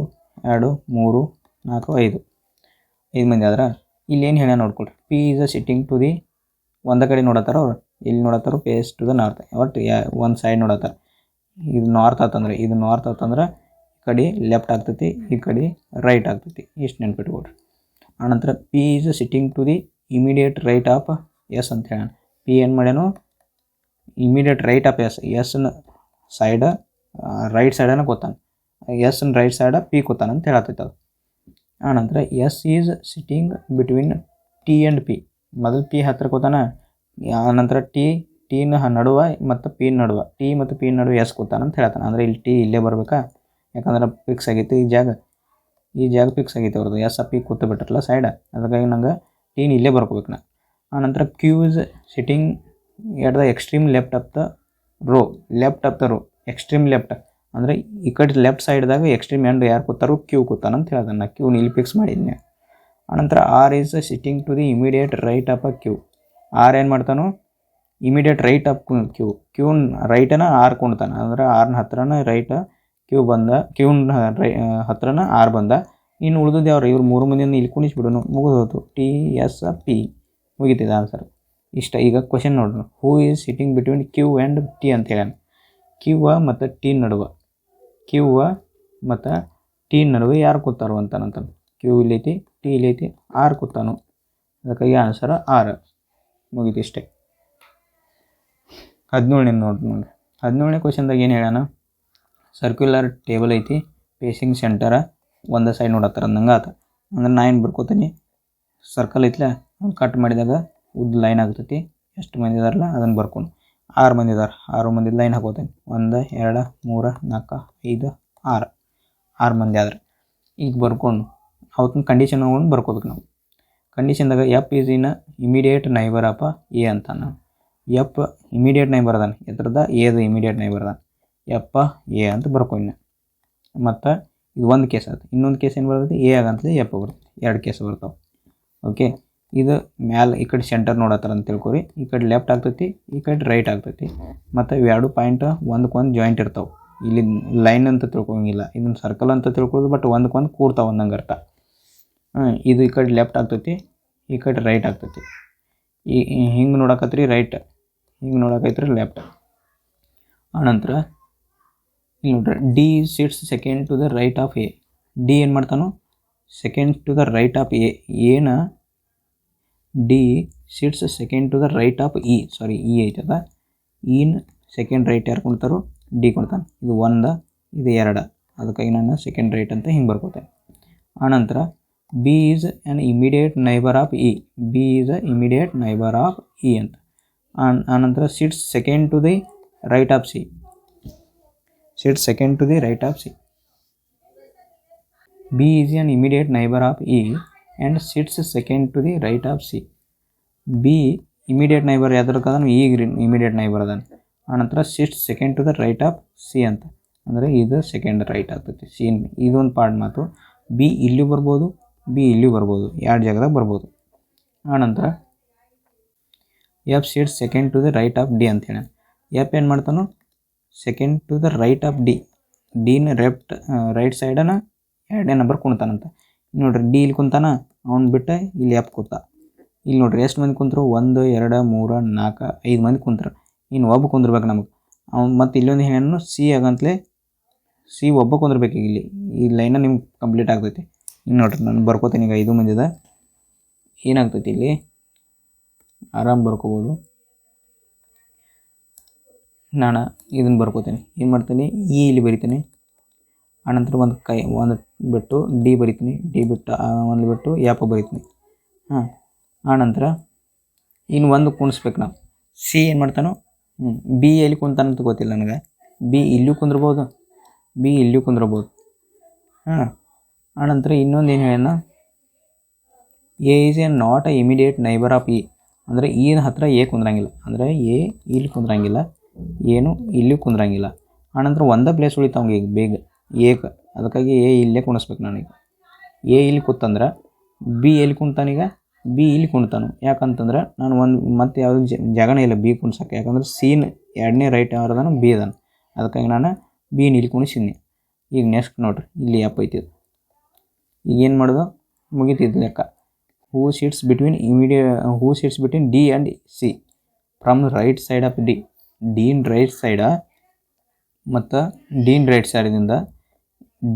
2 3 4 5 ಮಂದಿ ಆದ್ರೆ ಇಲ್ಲಿ ಏನು ಹೇಳ ನೋಡ್ಕೊಳ್ರಿ. P is a sitting to the ಒಂದ ಕಡೆ ನೋಡತ್ತಾರ ಅವ್ರು. ಇಲ್ಲಿ ನೋಡತ್ತಾರ ಫೇಸ್ ಟು ದ ನಾರ್ತ್. ಒಟ್ಟು ಒಂದು ಸೈಡ್ ನೋಡತ್ತಾರ. ಇದು ನಾರ್ತ್ ಆತಂದ್ರೆ ಈ ಕಡೆ ಲೆಫ್ಟ್ ಆಗ್ತೈತಿ, ಈ ಕಡೆ ರೈಟ್ ಆಗ್ತೈತಿ. ಇಷ್ಟು ನೆನ್ಪಿಟ್ಕೊಡ್ರಿ. ಆನಂತರ P is sitting to the immediate right of S ಅಂತ ಹೇಳೋಣ. ಪಿ ಏನು ಮಾಡ್ಯಾನು, ಇಮಿಡಿಯೇಟ್ ರೈಟ್ ಆಫ್ ಎಸ್ನ ಸೈಡ ರೈಟ್ ಸೈಡನ್ನು ಕೂತಾನೆ. ಎಸ್ನ ರೈಟ್ ಸೈಡ ಪಿ ಕೂತಾನೆ ಅಂತ ಹೇಳತ್ತೈತೆ ಅದು. ಆನಂತರ S is sitting between T and P. ಮೊದಲು ಪಿ ಹತ್ತಿರ ಕೂತಾನೆ, ಆನಂತರ ಟಿನ ನಡುವೆ ಮತ್ತು ಪಿ ನಡುವೆ, ಟಿ ಮತ್ತು ಪಿ ನಡುವೆ ಎಸ್ ಕೂತಾನೆ ಅಂತ ಹೇಳ್ತಾನೆ. ಅಂದರೆ ಇಲ್ಲಿ ಟಿ ಇಲ್ಲೇ ಬರ್ಬೇಕಾ, ಯಾಕಂದ್ರೆ ಫಿಕ್ಸ್ ಆಗೈತಿ ಈ ಜಾಗ ಫಿಕ್ಸ್ ಆಗೈತೆ ಅವ್ರದ್ದು. ಎಸ್ ಪಿ ಕೂತು ಬಿಟ್ಟಿರಲ್ಲ ಸೈಡ, ಅದಕ್ಕಾಗಿ ನಂಗೆ ಟೀನ್ ಇಲ್ಲೇ ಬರ್ಕೋಬೇಕು ನಾ. ಆನಂತರ Q is sitting at the extreme left of the row. Extreme left ಅಂದರೆ ಈ ಕಡೆ ಲೆಫ್ಟ್ ಸೈಡ್ದಾಗ ಎಕ್ಸ್ಟ್ರೀಮ್ ಎಂಡ್ ಯಾರು ಕೂತಾರೋ ಕ್ಯೂ ಕೂತಾನ ಅಂತ ಹೇಳ್ತಾನೆ. ಕ್ಯೂ ಇಲ್ಲಿ ಫಿಕ್ಸ್ ಮಾಡಿದ್ನೆ. ಆನಂತರ R is sitting to the immediate right of a Q. R ಏನು ಮಾಡ್ತಾನೋ ಇಮಿಡಿಯೇಟ್ ರೈಟ್ ಆಫ್ ಕ್ಯೂನ್ ರೈಟನ ಆರ್ ಕುಣ್ತಾನೆ. ಅಂದ್ರೆ ಆರ್ನ ಹತ್ರನ ರೈಟ್ ಕ್ಯೂ ಬಂದ, ಕ್ಯೂನ್ ಹತ್ರನ ಆರ್ ಬಂದ. ಇನ್ನು ಉಳಿದದ್ದು ಯಾರು, ಇವ್ರು 3 ಮಂದಿಯನ್ನು ಇಲ್ಲಿ ಕುಣಿಸ್ಬಿಡೋನು, ಮುಗಿದೋತು. ಟಿ ಎಸ್ ಪಿ ಮುಗಿತಿದೆ ಆನ್ಸರ್. ಇಷ್ಟ. ಈಗ ಕ್ವಶನ್ ನೋಡ್ರಿ, who is sitting between Q and T ಅಂತ ಹೇಳ್ಯಾನ. ಕ್ಯೂವ ಮತ್ತು ಟಿ ನಡುವೆ ಯಾರು ಕೂತಾರೋ ಅಂತಾನಂತ. ಕ್ಯೂ ಇಲ್ಲೈತಿ, ಟಿ ಇಲ್ಲೈತಿ, ಆರ್ ಕೂತಾನು. ಅದಕ್ಕಾಗಿ ಆನ್ಸರ್ 6 ಮುಗೀತು. ಇಷ್ಟೇ. 17ನೇ ನೋಡ್ರಿ. 17ನೇ ಕ್ವಶನ್ದಾಗ ಏನು ಹೇಳ್ಯಾನ, ಸರ್ಕ್ಯುಲರ್ ಟೇಬಲ್ ಐತಿ, ಪೇಸಿಂಗ್ ಸೆಂಟರ ಒಂದು ಸೈಡ್ ನೋಡತ್ತಾರ ಅಂದಂಗೆ ಆತ. ಅಂದ್ರೆ ನಾ ಏನು ಬರ್ಕೋತೀನಿ, ಸರ್ಕಲ್ ಐತ್ಲ ಕಟ್ ಮಾಡಿದಾಗ ಉದ್ದ ಲೈನ್ ಆಗ್ತೈತಿ. ಎಷ್ಟು ಮಂದಿ ಇದಾರಲ್ಲ ಅದನ್ನು ಬರ್ಕೊಂಡು 6 ಮಂದಿ ಇದ್ದಾರೆ. 6 ಮಂದಿ ಲೈನ್ ಹಾಕೋತೀನಿ. 1 2 3 4 5 6 ಮಂದಿ ಆದ್ರೆ ಈಗ ಬರ್ಕೊಂಡು ಅವತ್ತಿನ ಕಂಡೀಷನ್ ತೊಗೊಂಡು ಬರ್ಕೋಬೇಕು ನಾವು. ಕಂಡೀಷನ್ದಾಗ F is in immediate neighbour of A ಅಂತಾನೆ. ಎಫ್ ಇಮಿಡಿಯೇಟ್ ನೈಬರ್ ಅದಾನೆ, ಎದ್ರದ ಎದು ಇಮಿಡಿಯೇಟ್ ನೈಬರ್ ಅದಾನೆ. ಎಫ್ ಎ ಅಂತ ಬರ್ಕೊಂಡು. ಮತ್ತು ಇದು ಒಂದು ಕೇಸ್ ಆಯ್ತು. ಇನ್ನೊಂದು ಕೇಸ್ ಏನು ಬರ್ತೈತಿ, ಎ ಆಗಂತಲೇ ಎಫ್ ಬರ್ತೈತಿ. 2 ಕೇಸ್ ಬರ್ತಾವೆ. ಓಕೆ, ಇದು ಮ್ಯಾಲೆ ಈ ಕಡೆ ಸೆಂಟರ್ ನೋಡತ್ತಾರ ಅಂತ ತಿಳ್ಕೊರಿ. ಈ ಕಡೆ ಲೆಫ್ಟ್ ಆಗ್ತೈತಿ, ಈ ಕಡೆ ರೈಟ್ ಆಗ್ತೈತಿ. ಮತ್ತು ಇವೆರಡು ಪಾಯಿಂಟ್ ಒಂದಕ್ಕೊಂದು ಜಾಯಿಂಟ್ ಇರ್ತಾವೆ. ಇಲ್ಲಿ ಲೈನ್ ಅಂತ ತಿಳ್ಕೊಳಂಗಿಲ್ಲ, ಇದನ್ನು ಸರ್ಕಲ್ ಅಂತ ತಿಳ್ಕೊಳ್ಳೋದು. ಬಟ್ ಒಂದಕ್ಕೊಂದು ಕೂಡ್ತಾವೆ ಒಂದಂಗೆ ಅರ್ಥ. ಇದು ಈ ಕಡೆ ಲೆಫ್ಟ್ ಆಗ್ತೈತಿ, ಈ ಕಡೆ ರೈಟ್ ಆಗ್ತೈತಿ. ಹಿಂಗೆ ನೋಡಕತ್ರಿ ರೈಟ್, ಹಿಂಗೆ ನೋಡಕೈತ್ರಿ ಲೆಫ್ಟ್. ಆನಂತರ ಇಲ್ಲಿ ನೋಡ್ರಿ D sits second to the right of A. D ಏನು ಮಾಡ್ತಾನೋ second to the right of A. ಏನ D sits second to the right of E. Sorry, E ಐತದ. ಇನ್ ಸೆಕೆಂಡ್ ರೈಟ್ ಯಾರು ಕೊಡ್ತಾರೋ ಡಿ ಕೊಡ್ತಾನೆ. ಇದು 1, ಇದು 2. ಅದಕ್ಕಾಗಿ ನಾನು ಸೆಕೆಂಡ್ ರೈಟ್ ಅಂತ ಹಿಂಗೆ ಬರ್ಕೋತೇನೆ. ಆನಂತರ B is an immediate neighbour of E. B is a immediate neighbour of E ಅಂತ. ಆನಂತರ sits second to the right of C. Sits second to the right of C. B is an immediate neighbour of E and sits second to the right of C. B immediate neighbour ಯಾವ್ದಕ್ಕದ ಈಗ immediate neighbour ಅದಾನ. ಆನಂತರ sits second to the right of C ಅಂತ. ಅಂದರೆ ಇದು second right ಆಗ್ತೈತಿ. C ಇದೊಂದು part ಮಾತು. ಬಿ ಇಲ್ಲೂ ಬರ್ಬೋದು, ಬಿ ಇಲ್ಲೂ ಬರ್ಬೋದು, ಎರಡು ಜಾಗದಾಗ ಬರ್ಬೋದು. ಆನಂತರ F sits second to the right of D ಅಂತ ಹೇಳ. ಎಫ್ ಏನು ಮಾಡ್ತಾನೋ second to the right of D. ಡಿನ ರೈಟ್ ಸೈಡನ 2ನೇ ನಂಬರ್ ಕುಣ್ತಾನಂತ. ನೋಡ್ರಿ ಡಿ ಇಲ್ಲಿ ಕುಂತಾನ, ಅವ್ನು ಬಿಟ್ಟು ಇಲ್ಲಿ ಎಫ್ ಕೂತ. ಇಲ್ಲಿ ನೋಡ್ರಿ ಎಷ್ಟು ಮಂದಿ ಕುಂತರು, 1 2 3 4 5 ಮಂದಿ ಕುಂತ್ರು. ಇನ್ನು ಒಬ್ಬ ಕುಂದಿರ್ಬೇಕು ನಮಗೆ. ಅವ್ನು ಮತ್ತು ಇಲ್ಲೊಂದು ಹೆಣ್ಣು ಸಿ ಆಗಂತಲೇ ಸಿ ಒಬ್ಬ ಕುಂದಿರ್ಬೇಕು. ಇಲ್ಲಿ ಈ ಲೈನ ನಿಮ್ಗೆ ಕಂಪ್ಲೀಟ್ ಆಗ್ತೈತಿ. ಇನ್ನು ನೋಡ್ರಿ ನಾನು ಬರ್ಕೋತೀನಿ. ಈಗ 5 ಮಂದಿದ ಏನಾಗ್ತೈತಿ ಇಲ್ಲಿ ಆರಾಮ್ ಬರ್ಕೋಬೋದು. ನಾನು ಇದನ್ನು ಬರ್ಕೋತೀನಿ. ಏನು ಮಾಡ್ತೀನಿ, ಇ ಇಲ್ಲಿ ಬರಿತೀನಿ. ಆನಂತರ ಒಂದು ಬಿಟ್ಟು ಡಿ ಬರಿತೀನಿ, ಡಿ ಬಿಟ್ಟು ಒಂದು ಬಿಟ್ಟು ಎಫ್ ಬರಿತೀನಿ. ಆನಂತರ ಇನ್ನು ಒಂದು ಕುಣಿಸ್ಬೇಕು ನಾವು. ಸಿ ಏನು ಮಾಡ್ತಾನೋ ಬಿ ಎಲ್ಲಿ ಕುಂತಾನಂತ ಗೊತ್ತಿಲ್ಲ ನನಗೆ. ಬಿ ಇಲ್ಲೂ ಕುಂದ್ರಬೋದು, ಬಿ ಇಲ್ಲೂ ಕುಂದ್ರಬೋದು. ಆನಂತರ ಇನ್ನೊಂದು ಏನು ಹೇಳೋಣ, A is A not a immediate neighbour of E. ಅಂದರೆ ಇನ ಹತ್ರ ಎ ಕುಂದ್ರಂಗಿಲ್ಲ. ಅಂದರೆ ಎ ಇಲ್ಲಿ ಕುಂದ್ರಂಗಿಲ್ಲ, ಏನು ಇಲ್ಲೂ ಕುಂದ್ರಂಗಿಲ್ಲ. ಆನಂತರ ಒಂದೇ ಪ್ಲೇಸ್ ಉಳಿತಾವಂಗೆ ಈಗ ಬೇಗ ಏಕ. ಅದಕ್ಕಾಗಿ ಎ ಇಲ್ಲೇ ಕುಣಿಸ್ಬೇಕು ನಾನೀಗ. ಎ ಇಲ್ಲಿ ಕೂತಂದ್ರೆ ಬಿ ಎಲ್ಲಿ ಕುಣ್ತಾನೀಗ, ಬಿ ಇಲ್ಲಿ ಕುಣ್ತಾನು. ಯಾಕಂತಂದ್ರೆ ನಾನು ಮತ್ತೆ ಯಾವುದು ಜಾಗನೇ ಇಲ್ಲ ಬಿ ಕುಣ್ಸಕ್ಕೆ. ಯಾಕಂದ್ರೆ ಸೀನ್ 2ನೇ ರೈಟ್ ಯಾವ್ದಾನ ಬಿ ಅದಾನ. ಅದಕ್ಕಾಗಿ ನಾನು ಬಿನ ಇಲ್ಲಿ ಕುಣಿಸಿದ್ನಿ. ಈಗ ನೆಕ್ಸ್ಟ್ ನೋಡ್ರಿ ಇಲ್ಲಿ ಎಫ್ ಐತಿದ್ದು. ಈಗ ಏನು ಮಾಡೋದು, ಮುಗಿತಿದ್ದು ಲೆಕ್ಕ. Who sits between D and C from right side of D. ಡಿನ್ ರೈಟ್ ಸೈಡ ಮತ್ತು ಡಿನ್ ರೈಟ್ ಸೈಡಿಂದ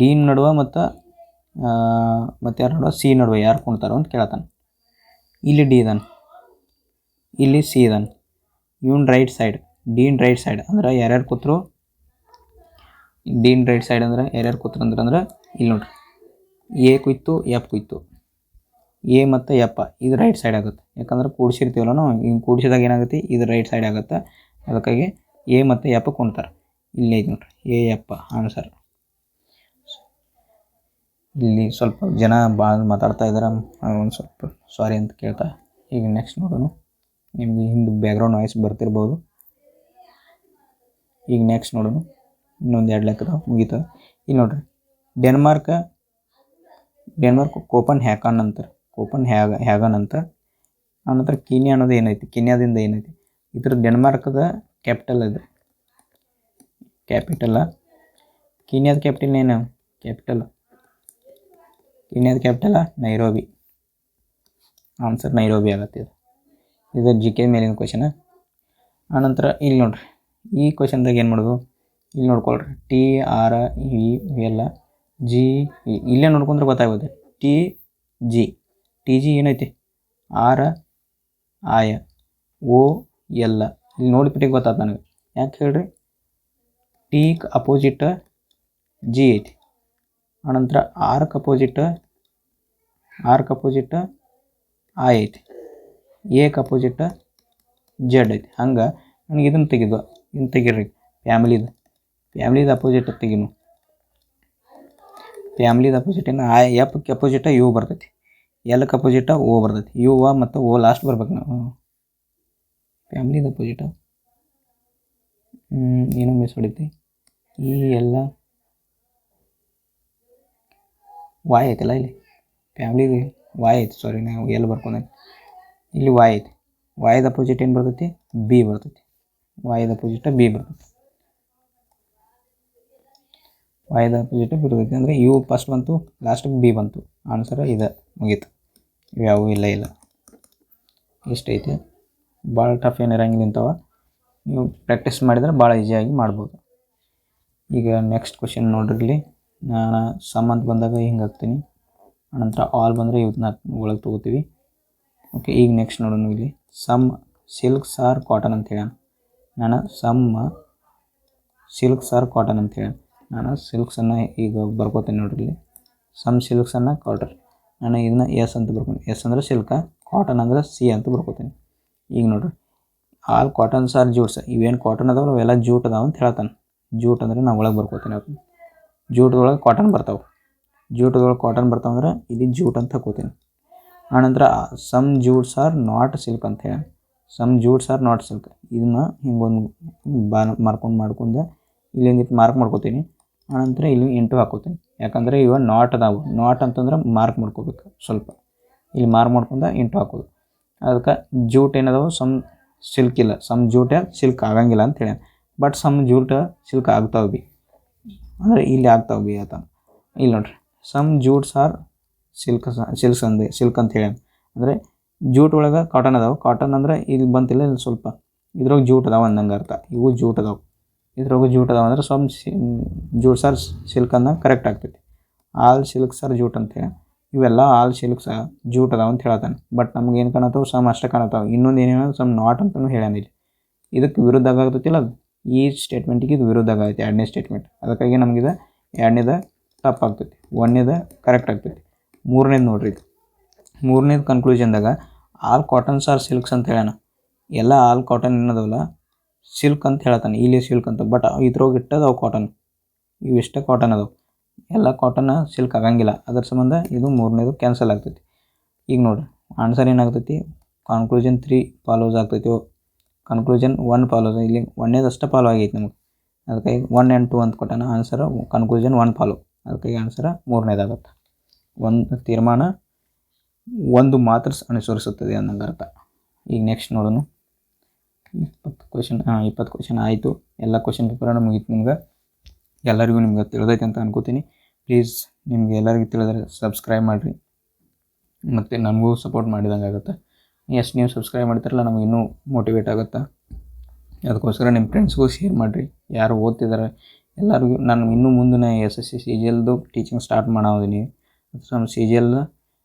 ಡಿನ್ ನಡುವೆ ಮತ್ತು ಯಾರ ನಡುವೆ ಸಿ ನಡುವೆ ಯಾರು ಕುಣ್ತಾರೋ ಅಂತ ಕೇಳತ್ತಾನೆ. ಇಲ್ಲಿ ಡಿ ಇದಾನೆ, ಇಲ್ಲಿ ಸಿ ಇದಾನೆ. ಇವನ್ ರೈಟ್ ಸೈಡ್, ಡಿನ್ ರೈಟ್ ಸೈಡ್ ಅಂದ್ರೆ ಯಾರ್ಯಾರು ಕೂತರು, ಡಿನ್ ರೈಟ್ ಸೈಡ್ ಅಂದ್ರೆ ಯಾರ್ಯಾರು ಕೂತ್ರು ಅಂದ್ರೆ ಇಲ್ಲಿ ನೋಡ್ರಿ ಎ ಕುಯ್ತು, ಎಫ್ ಕುಯ್ತು. ಎ ಮತ್ತು ಎಫ್ ಇದು ರೈಟ್ ಸೈಡ್ ಆಗುತ್ತೆ. ಯಾಕಂದ್ರೆ ಕೂಡಿಸಿರ್ತೀವಲ್ಲ ನಾವು, ಹಿಂಗೆ ಕೂಡಿಸಿದಾಗ ಏನಾಗುತ್ತೆ, ಇದು ರೈಟ್ ಸೈಡ್ ಆಗುತ್ತೆ. ಅದಕ್ಕಾಗಿ ಎ ಮತ್ತು ಎಫ್ ಕುಣ್ತಾರೆ. ಇಲ್ಲೇ ಐತೆ ನೋಡ್ರಿ ಎ ಎಫ್ ಆನ್ಸರ್. ಇಲ್ಲಿ ಸ್ವಲ್ಪ ಜನ ಭಾಳ ಮಾತಾಡ್ತಾ ಇದ್ದಾರೆ, ಒಂದು ಸ್ವಲ್ಪ ಸಾರಿ ಅಂತ ಕೇಳ್ತಾ. ಈಗ ನೆಕ್ಸ್ಟ್ ನೋಡೋಣ. ನಿಮಗೆ ಹಿಂದೆ ಬ್ಯಾಕ್ಗ್ರೌಂಡ್ ವಾಯ್ಸ್ ಬರ್ತಿರ್ಬೋದು. ಈಗ ನೆಕ್ಸ್ಟ್ ನೋಡೋಣ. ಇನ್ನೊಂದು 2 ಲೆಕ್ಕದ ಮುಗೀತದೆ. ಇಲ್ಲಿ ನೋಡ್ರಿ ಡೆನ್ಮಾರ್ಕ್ ಕೋಪನ್ ಹ್ಯಾಗನ್ ಅಂತಾರೆ. ಕೋಪನ್ ಹ್ಯಾಗನ್ ಅಂತ. ಆನಂತರ ಕೀನ್ಯಾ ಅನ್ನೋದು ಏನೈತಿ, ಕೀನ್ಯಾದಿಂದ ಏನೈತಿ, ಇದ್ರ ಡೆನ್ಮಾರ್ಕ್ದ ಕ್ಯಾಪಿಟಲ್ ಇದು. ಕ್ಯಾಪಿಟಲ್ಲ ಕೀನ್ಯಾದ ಕ್ಯಾಪಿಟಲ್ ಏನು, ಕೀನ್ಯಾದ ಕ್ಯಾಪಿಟಲ ನೈರೋಬಿ. ಆನ್ಸರ್ ನೈರೋಬಿ ಆಗುತ್ತೆ. ಇದು GK ಮೇಲಿನ ಕ್ವಶನ. ಆನಂತರ ಇಲ್ಲಿ ನೋಡ್ರಿ ಈ ಕ್ವಶನ್ದಾಗ ಏನು ಮಾಡೋದು, ಇಲ್ಲಿ ನೋಡ್ಕೊಳ್ರಿ TREVL GE ಇಲ್ಲೇ ನೋಡ್ಕೊಂಡ್ರೆ ಗೊತ್ತಾಗುತ್ತೆ. TG ಏನೈತಿ, RIOL ಇಲ್ಲಿ ನೋಡಿಬಿಟ್ಟು ಗೊತ್ತಾಯ್ತು ನನಗೆ. ಯಾಕೆ ಹೇಳ್ರಿ, ಟಿಗೆ ಅಪೋಸಿಟ್ ಜಿ ಐತಿ. ಆನಂತರ ಆರ್ಕ್ ಅಪೋಸಿಟ್ ಐ ಐತಿ. ಎಕ್ ಅಪೋಸಿಟ್ ಜೆಡ್ ಐತಿ. ಹಂಗೆ ನನಗೆ ಇದನ್ನು ತೆಗೀರಿ ಫ್ಯಾಮಿಲಿದ ಅಪೋಸಿಟ್ ತೆಗೀನು. ಫ್ಯಾಮಿಲಿದ ಅಪೋಸಿಟ್ ಏನು, ಎಫ್ಗೆ ಅಪೋಸಿಟ ಯು ಬರ್ತೈತಿ, ಎಲ್ಗೆ ಅಪೋಸಿಟ ಓ ಬರ್ತೈತಿ. ಯು ಮತ್ತು ಓ ಲಾಸ್ಟ್ ಬರ್ಬೇಕು ನಾವು. ಫ್ಯಾಮಿಲಿದ ಅಪೋಸಿಟ ಏನೋ ಮಿಸ್ ಹೊಡಿತಿ. ಈ ಎಲ್ಲ ವಾಯ್ ಐತಲ್ಲ ಇಲ್ಲಿ, ಫ್ಯಾಮಿಲಿಗೆ ವಾಯ್ ಐತಿ. ಸಾರಿ ನಾವು ಎಲ್ಲಿ ಬರ್ಕೊಂಡೆ. ಇಲ್ಲಿ ವಾಯ್ ಐತಿ, ವಾಯ್ದ ಅಪೋಸಿಟ್ ಏನು ಬರ್ತೈತಿ, ಬಿ ಬರ್ತೈತಿ. ವಾಯ್ದ ಅಪೋಸಿಟ್ ಬಿ ಬರ್ತೈತಿ, ವಾಯ್ದ ಅಪೋಸಿಟ್ ಬರ್ತೈತಿ. ಅಂದರೆ ಯು ಫಸ್ಟ್ ಬಂತು, ಲಾಸ್ಟಿಗೆ ಬಿ ಬಂತು. ಆನ್ಸರ್ ಇದು ಮುಗೀತು. ಇವ್ಯಾವು ಇಲ್ಲ ಇಷ್ಟೈತಿ. ಭಾಳ ಟಫ್ ಏನು ಇರಂಗಿಲ್ಲ ಇಂಥವ. ನೀವು ಪ್ರಾಕ್ಟೀಸ್ ಮಾಡಿದ್ರೆ ಭಾಳ ಈಸಿಯಾಗಿ ಮಾಡ್ಬೋದು. ಈಗ ನೆಕ್ಸ್ಟ್ ಕ್ವಶನ್ ನೋಡ್ರಿ. ಇಲ್ಲಿ ನಾನು ಸಮ್ ಅಂತ ಬಂದಾಗ ಹಿಂಗೆ ಹಾಕ್ತೀನಿ, ಆನಂತರ ಆಲ್ ಬಂದರೆ ಇವನ್ನ ಒಳಗೆ ತೊಗೋತೀವಿ. ಓಕೆ, ಈಗ ನೆಕ್ಸ್ಟ್ ನೋಡೋಣ. ಇಲ್ಲಿ ಸಮ್ ಸಿಲ್ಕ್ಸ್ ಆರ್ ಕಾಟನ್ ಅಂತ ಹೇಳ. ನಾನು ಸಮ್ ಸಿಲ್ಕ್ಸ್ ಆರ್ ಕಾಟನ್ ಅಂತ ಹೇಳಿ ನಾನು ಸಿಲ್ಕ್ಸನ್ನು ಈಗ ಬರ್ಕೋತೀನಿ ನೋಡ್ರಿ. ಇಲ್ಲಿ ಸಮ್ ಸಿಲ್ಕ್ಸನ್ನು ಕಾಟನ್, ನಾನು ಇದನ್ನ ಎಸ್ ಅಂತ ಬರ್ತೀನಿ. ಎಸ್ ಅಂದರೆ ಸಿಲ್ಕ, ಕಾಟನ್ ಅಂದರೆ ಸಿ ಅಂತ ಬರ್ಕೋತೀನಿ. ಈಗ ನೋಡ್ರಿ, ಆಲ್ ಕಾಟನ್ಸ್ ಆರ್ ಜೂಟ್ಸ್. ಇವೇನು ಕಾಟನ್ ಅದಾವ ಅವೆಲ್ಲ ಜೂಟ್ ಅದಾವ ಅಂತ ಹೇಳ್ತಾನೆ. ಜೂಟ್ ಅಂದರೆ ನಾನು ಒಳಗೆ ಬರ್ಕೋತೀನಿ. ಅದು ಜೂಟ್ದೊಳಗೆ ಕಾಟನ್ ಬರ್ತಾವೆ. ಜೂಟ್ದೊಳಗೆ ಕಾಟನ್ ಬರ್ತಾವೆ ಅಂದ್ರೆ ಇಲ್ಲಿ ಜೂಟ್ ಅಂತ ಹಾಕೋತೀನಿ. ಆನಂತರ ಸಮ್ ಜೂಟ್ಸ್ ಆರ್ ನಾಟ್ ಸಿಲ್ಕ್ ಅಂತ ಹೇಳಿ, ಸಮ್ ಜೂಟ್ಸ್ ಆರ್ ನಾಟ್ ಸಿಲ್ಕ್. ಇದನ್ನ ಹಿಂಗೊಂದು ಮಾಡ್ಕೊಂಡು ಇಲ್ಲಿಂದ ಮಾರ್ಕ್ ಮಾಡ್ಕೋತೀನಿ. ಆನಂತರ ಇಲ್ಲಿ ಇಂಟು ಹಾಕೋತೀನಿ. ಯಾಕಂದರೆ ಇವ ನಾಟ್ ಅದಾವು. ನಾಟ್ ಅಂತಂದ್ರೆ ಮಾರ್ಕ್ ಮಾಡ್ಕೋಬೇಕು ಸ್ವಲ್ಪ. ಇಲ್ಲಿ ಮಾರ್ಕ್ ಮಾಡ್ಕೊಂಡು ಇಂಟು ಹಾಕೋದು. ಅದಕ್ಕೆ ಜೂಟ್ ಏನದಾವು, ಸಮ್ ಸಿಲ್ಕ್ ಇಲ್ಲ, ಸಮ್ ಜೂಟ ಸಿಲ್ಕ್ ಆಗಂಗಿಲ್ಲ ಅಂತ ಹೇಳಿ. ಬಟ್ ಸಮ್ ಜೂಟ ಸಿಲ್ಕ್ ಆಗ್ತಾವೆ ಬಿ, ಅಂದರೆ ಇಲ್ಲಿ ಆಗ್ತಾವೆ ಬಿ ಆತ. ಇಲ್ಲಿ ನೋಡ್ರಿ, ಸಮ್ ಜೂಟ್ಸ್ ಆರ್ ಸಿಲ್ಕ್ ಅಂತ ಹೇಳಿ. ಅಂದರೆ ಜೂಟ್ ಒಳಗೆ ಕಾಟನ್ ಅದಾವೆ. ಕಾಟನ್ ಅಂದ್ರೆ ಇಲ್ಲಿ ಬಂತಿಲ್ಲ, ಇಲ್ಲಿ ಸ್ವಲ್ಪ ಇದ್ರೊಳಗೆ ಜೂಟ್ ಅದಾವೆ ಅಂದಂಗೆ ಅರ್ಥ. ಇವು ಜೂಟ್ ಅದಾವೆ, ಇದ್ರೊಳಗೆ ಜೂಟ್ ಅದಾವೆ ಅಂದ್ರೆ ಸಮ್ ಜೂಟ್ಸ್ ಆರ್ ಸಿಲ್ಕ್ ಅನ್ನೋ ಕರೆಕ್ಟ್ ಆಗ್ತೈತಿ. ಆಲ್ ಸಿಲ್ಕ್ಸ್ ಆರ್ ಜೂಟ್ ಅಂತೇಳಿ ಇವೆಲ್ಲ ಆಲ್ ಸಿಲ್ಕ್ಸ್ ಜೂಟ್ ಅದಾವೆ ಅಂತ ಹೇಳ್ತಾನೆ. ಬಟ್ ನಮ್ಗೆ ಏನು ಕಾಣತ್ತವೆ, ಸಮ್ ಅಷ್ಟೇ ಕಾಣತ್ತಾವೆ. ಇನ್ನೊಂದು ಏನೇನೋ ಸಮ್ ನಾಟ್ ಅಂತಲೂ ಹೇಳ್ಯಾನ. ಇಲ್ಲಿ ಇದಕ್ಕೆ ವಿರುದ್ಧ ಆಗ್ತೈತಿಲ್ಲ, ಅದು ಈ ಸ್ಟೇಟ್ಮೆಂಟಿಗೆ ಇದು ವಿರುದ್ಧ ಆಗೈತಿ, ಎರಡನೇ ಸ್ಟೇಟ್ಮೆಂಟ್. ಅದಕ್ಕಾಗಿ ನಮಗಿದು ಎರಡನೇದು ತಪ್ಪಾಗ್ತೈತಿ, ಒಂದನೇದು ಕರೆಕ್ಟ್ ಆಗ್ತೈತಿ. ಮೂರನೇದು ನೋಡ್ರಿ, ಇದು ಮೂರನೇದು ಕನ್ಕ್ಲೂಷನ್ದಾಗ ಆಲ್ ಕಾಟನ್ಸ್ ಆರ್ ಸಿಲ್ಕ್ಸ್ ಅಂತ ಹೇಳ್ಯಾನ. ಎಲ್ಲ ಆಲ್ ಕಾಟನ್ ಏನದವಲ್ಲ ಸಿಲ್ಕ್ ಅಂತ ಹೇಳ್ತಾನೆ. ಇಲ್ಲಿ ಸಿಲ್ಕ್ ಅಂತ, ಬಟ್ ಇದ್ರೊಳಗೆ ಇಟ್ಟದವು ಕಾಟನ್. ಇವು ಇಷ್ಟೇ ಕಾಟನ್ ಅದಾವೆ, ಎಲ್ಲ ಕಾಟನ್ ಸಿಲ್ಕ್ ಆಗಂಗಿಲ್ಲ. ಅದ್ರ ಸಂಬಂಧ ಇದು ಮೂರನೇದು ಕ್ಯಾನ್ಸಲ್ ಆಗ್ತೈತಿ. ಈಗ ನೋಡಿರಿ, ಆನ್ಸರ್ ಏನಾಗ್ತೈತಿ, ಕನ್ಕ್ಲೂಷನ್ 3 ಫಾಲೋಸ್ ಆಗ್ತೈತಿ, ಕನ್ಕ್ಲೂಷನ್ 1 ಫಾಲೋಸ್. ಇಲ್ಲಿ ಒಂದೇದು ಅಷ್ಟೇ ಫಾಲೋ ಆಗೈತಿ ನಮಗೆ. ಅದಕ್ಕಾಗಿ 1 and 2 ಅಂತ ಕೊಟ್ಟಾನ. Answer conclusion 1 follow. ಅದಕ್ಕಾಗಿ ಆನ್ಸರ್ ಮೂರನೇದಾಗತ್ತೆ. ಒಂದು ತೀರ್ಮಾನ ಒಂದು ಮಾತ್ರ ಅನುಸರಿಸುತ್ತದೆ ಅನ್ನಂಗೆ ಅರ್ಥ. ಈಗ ನೆಕ್ಸ್ಟ್ ನೋಡೋಣ. 20 ಕ್ವಶನ್ ಆಯಿತು. ಎಲ್ಲ ಕ್ವಶನ್ ಪೇಪರನ್ನು ಮುಗೀತು. ನಿಮ್ಗೆ ಎಲ್ಲರಿಗೂ ನಿಮ್ಗೆ ತಿಳಿದೈತೆ ಅಂತ ಅನ್ಕೋತೀನಿ. ಪ್ಲೀಸ್ ನಿಮ್ಗೆ ಎಲ್ಲರಿಗೂ ತಿಳಿದ್ರೆ ಸಬ್ಸ್ಕ್ರೈಬ್ ಮಾಡಿರಿ, ಮತ್ತು ನನಗೂ ಸಪೋರ್ಟ್ ಮಾಡಿದಂಗೆ ಆಗುತ್ತೆ. ಎಷ್ಟು ನೀವು ಸಬ್ಸ್ಕ್ರೈಬ್ ಮಾಡ್ತಾರಲ್ಲ ನಮಗೆ ಇನ್ನೂ ಮೋಟಿವೇಟ್ ಆಗುತ್ತೆ. ಅದಕ್ಕೋಸ್ಕರ ನಿಮ್ಮ ಫ್ರೆಂಡ್ಸ್ಗೂ ಶೇರ್ ಮಾಡಿರಿ. ಯಾರು ಓದ್ತಿದ್ದಾರೆ ಎಲ್ಲರಿಗೂ. ನಾನು ಇನ್ನೂ ಮುಂದಿನ SSC CGLದು ಟೀಚಿಂಗ್ ಸ್ಟಾರ್ಟ್ ಮಾಡೋದೀನಿ. ನಮ್ಮ CGL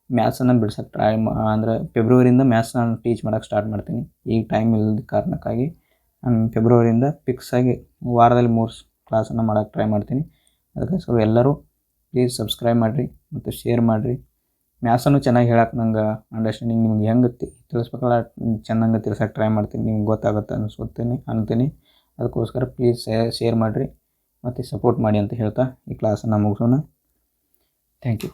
ಮ್ಯಾಥ್ಸನ್ನು ಬಿಡ್ಸೋಕ್ಕೆ ಟ್ರೈ ಅಂದರೆ ಫೆಬ್ರವರಿಯಿಂದ ಮ್ಯಾಥ್ಸ್ ನಾನು ಟೀಚ್ ಮಾಡೋಕ್ಕೆ ಸ್ಟಾರ್ಟ್ ಮಾಡ್ತೀನಿ. ಈಗ ಟೈಮ್ ಇಲ್ಲದ ಕಾರಣಕ್ಕಾಗಿ ನಾನು ಫೆಬ್ರವರಿಯಿಂದ ಫಿಕ್ಸಾಗಿ ವಾರದಲ್ಲಿ 3 ಕ್ಲಾಸನ್ನು ಮಾಡೋಕ್ಕೆ ಟ್ರೈ ಮಾಡ್ತೀನಿ. ಅದಕ್ಕೋಸ್ಕರ ಎಲ್ಲರೂ ಪ್ಲೀಸ್ ಸಬ್ಸ್ಕ್ರೈಬ್ ಮಾಡಿರಿ ಮತ್ತು ಶೇರ್ ಮಾಡಿರಿ. ಮ್ಯಾಥ್ಸನ್ನು ಚೆನ್ನಾಗಿ ಹೇಳಕ್ಕೆ ನಂಗೆ ಅಂಡರ್ಸ್ಟ್ಯಾಂಡಿಂಗ್ ನಿಮ್ಗೆ ಹೆಂಗೆ ತಿಳಿಸ್ಬೇಕಲ್ಲ ಚೆನ್ನಾಗಿ ತಿಳ್ಸೋಕ್ಕೆ ಟ್ರೈ ಮಾಡ್ತೀನಿ. ನಿಮ್ಗೆ ಗೊತ್ತಾಗುತ್ತೆ ಅಂತೀನಿ. ಅದಕ್ಕೋಸ್ಕರ ಪ್ಲೀಸ್ ಶೇರ್ ಮಾಡಿರಿ ಮತ್ತು ಸಪೋರ್ಟ್ ಮಾಡಿ ಅಂತ ಹೇಳ್ತಾ ಈ ಕ್ಲಾಸನ್ನು ಮುಗಿಸೋಣ. Thank you.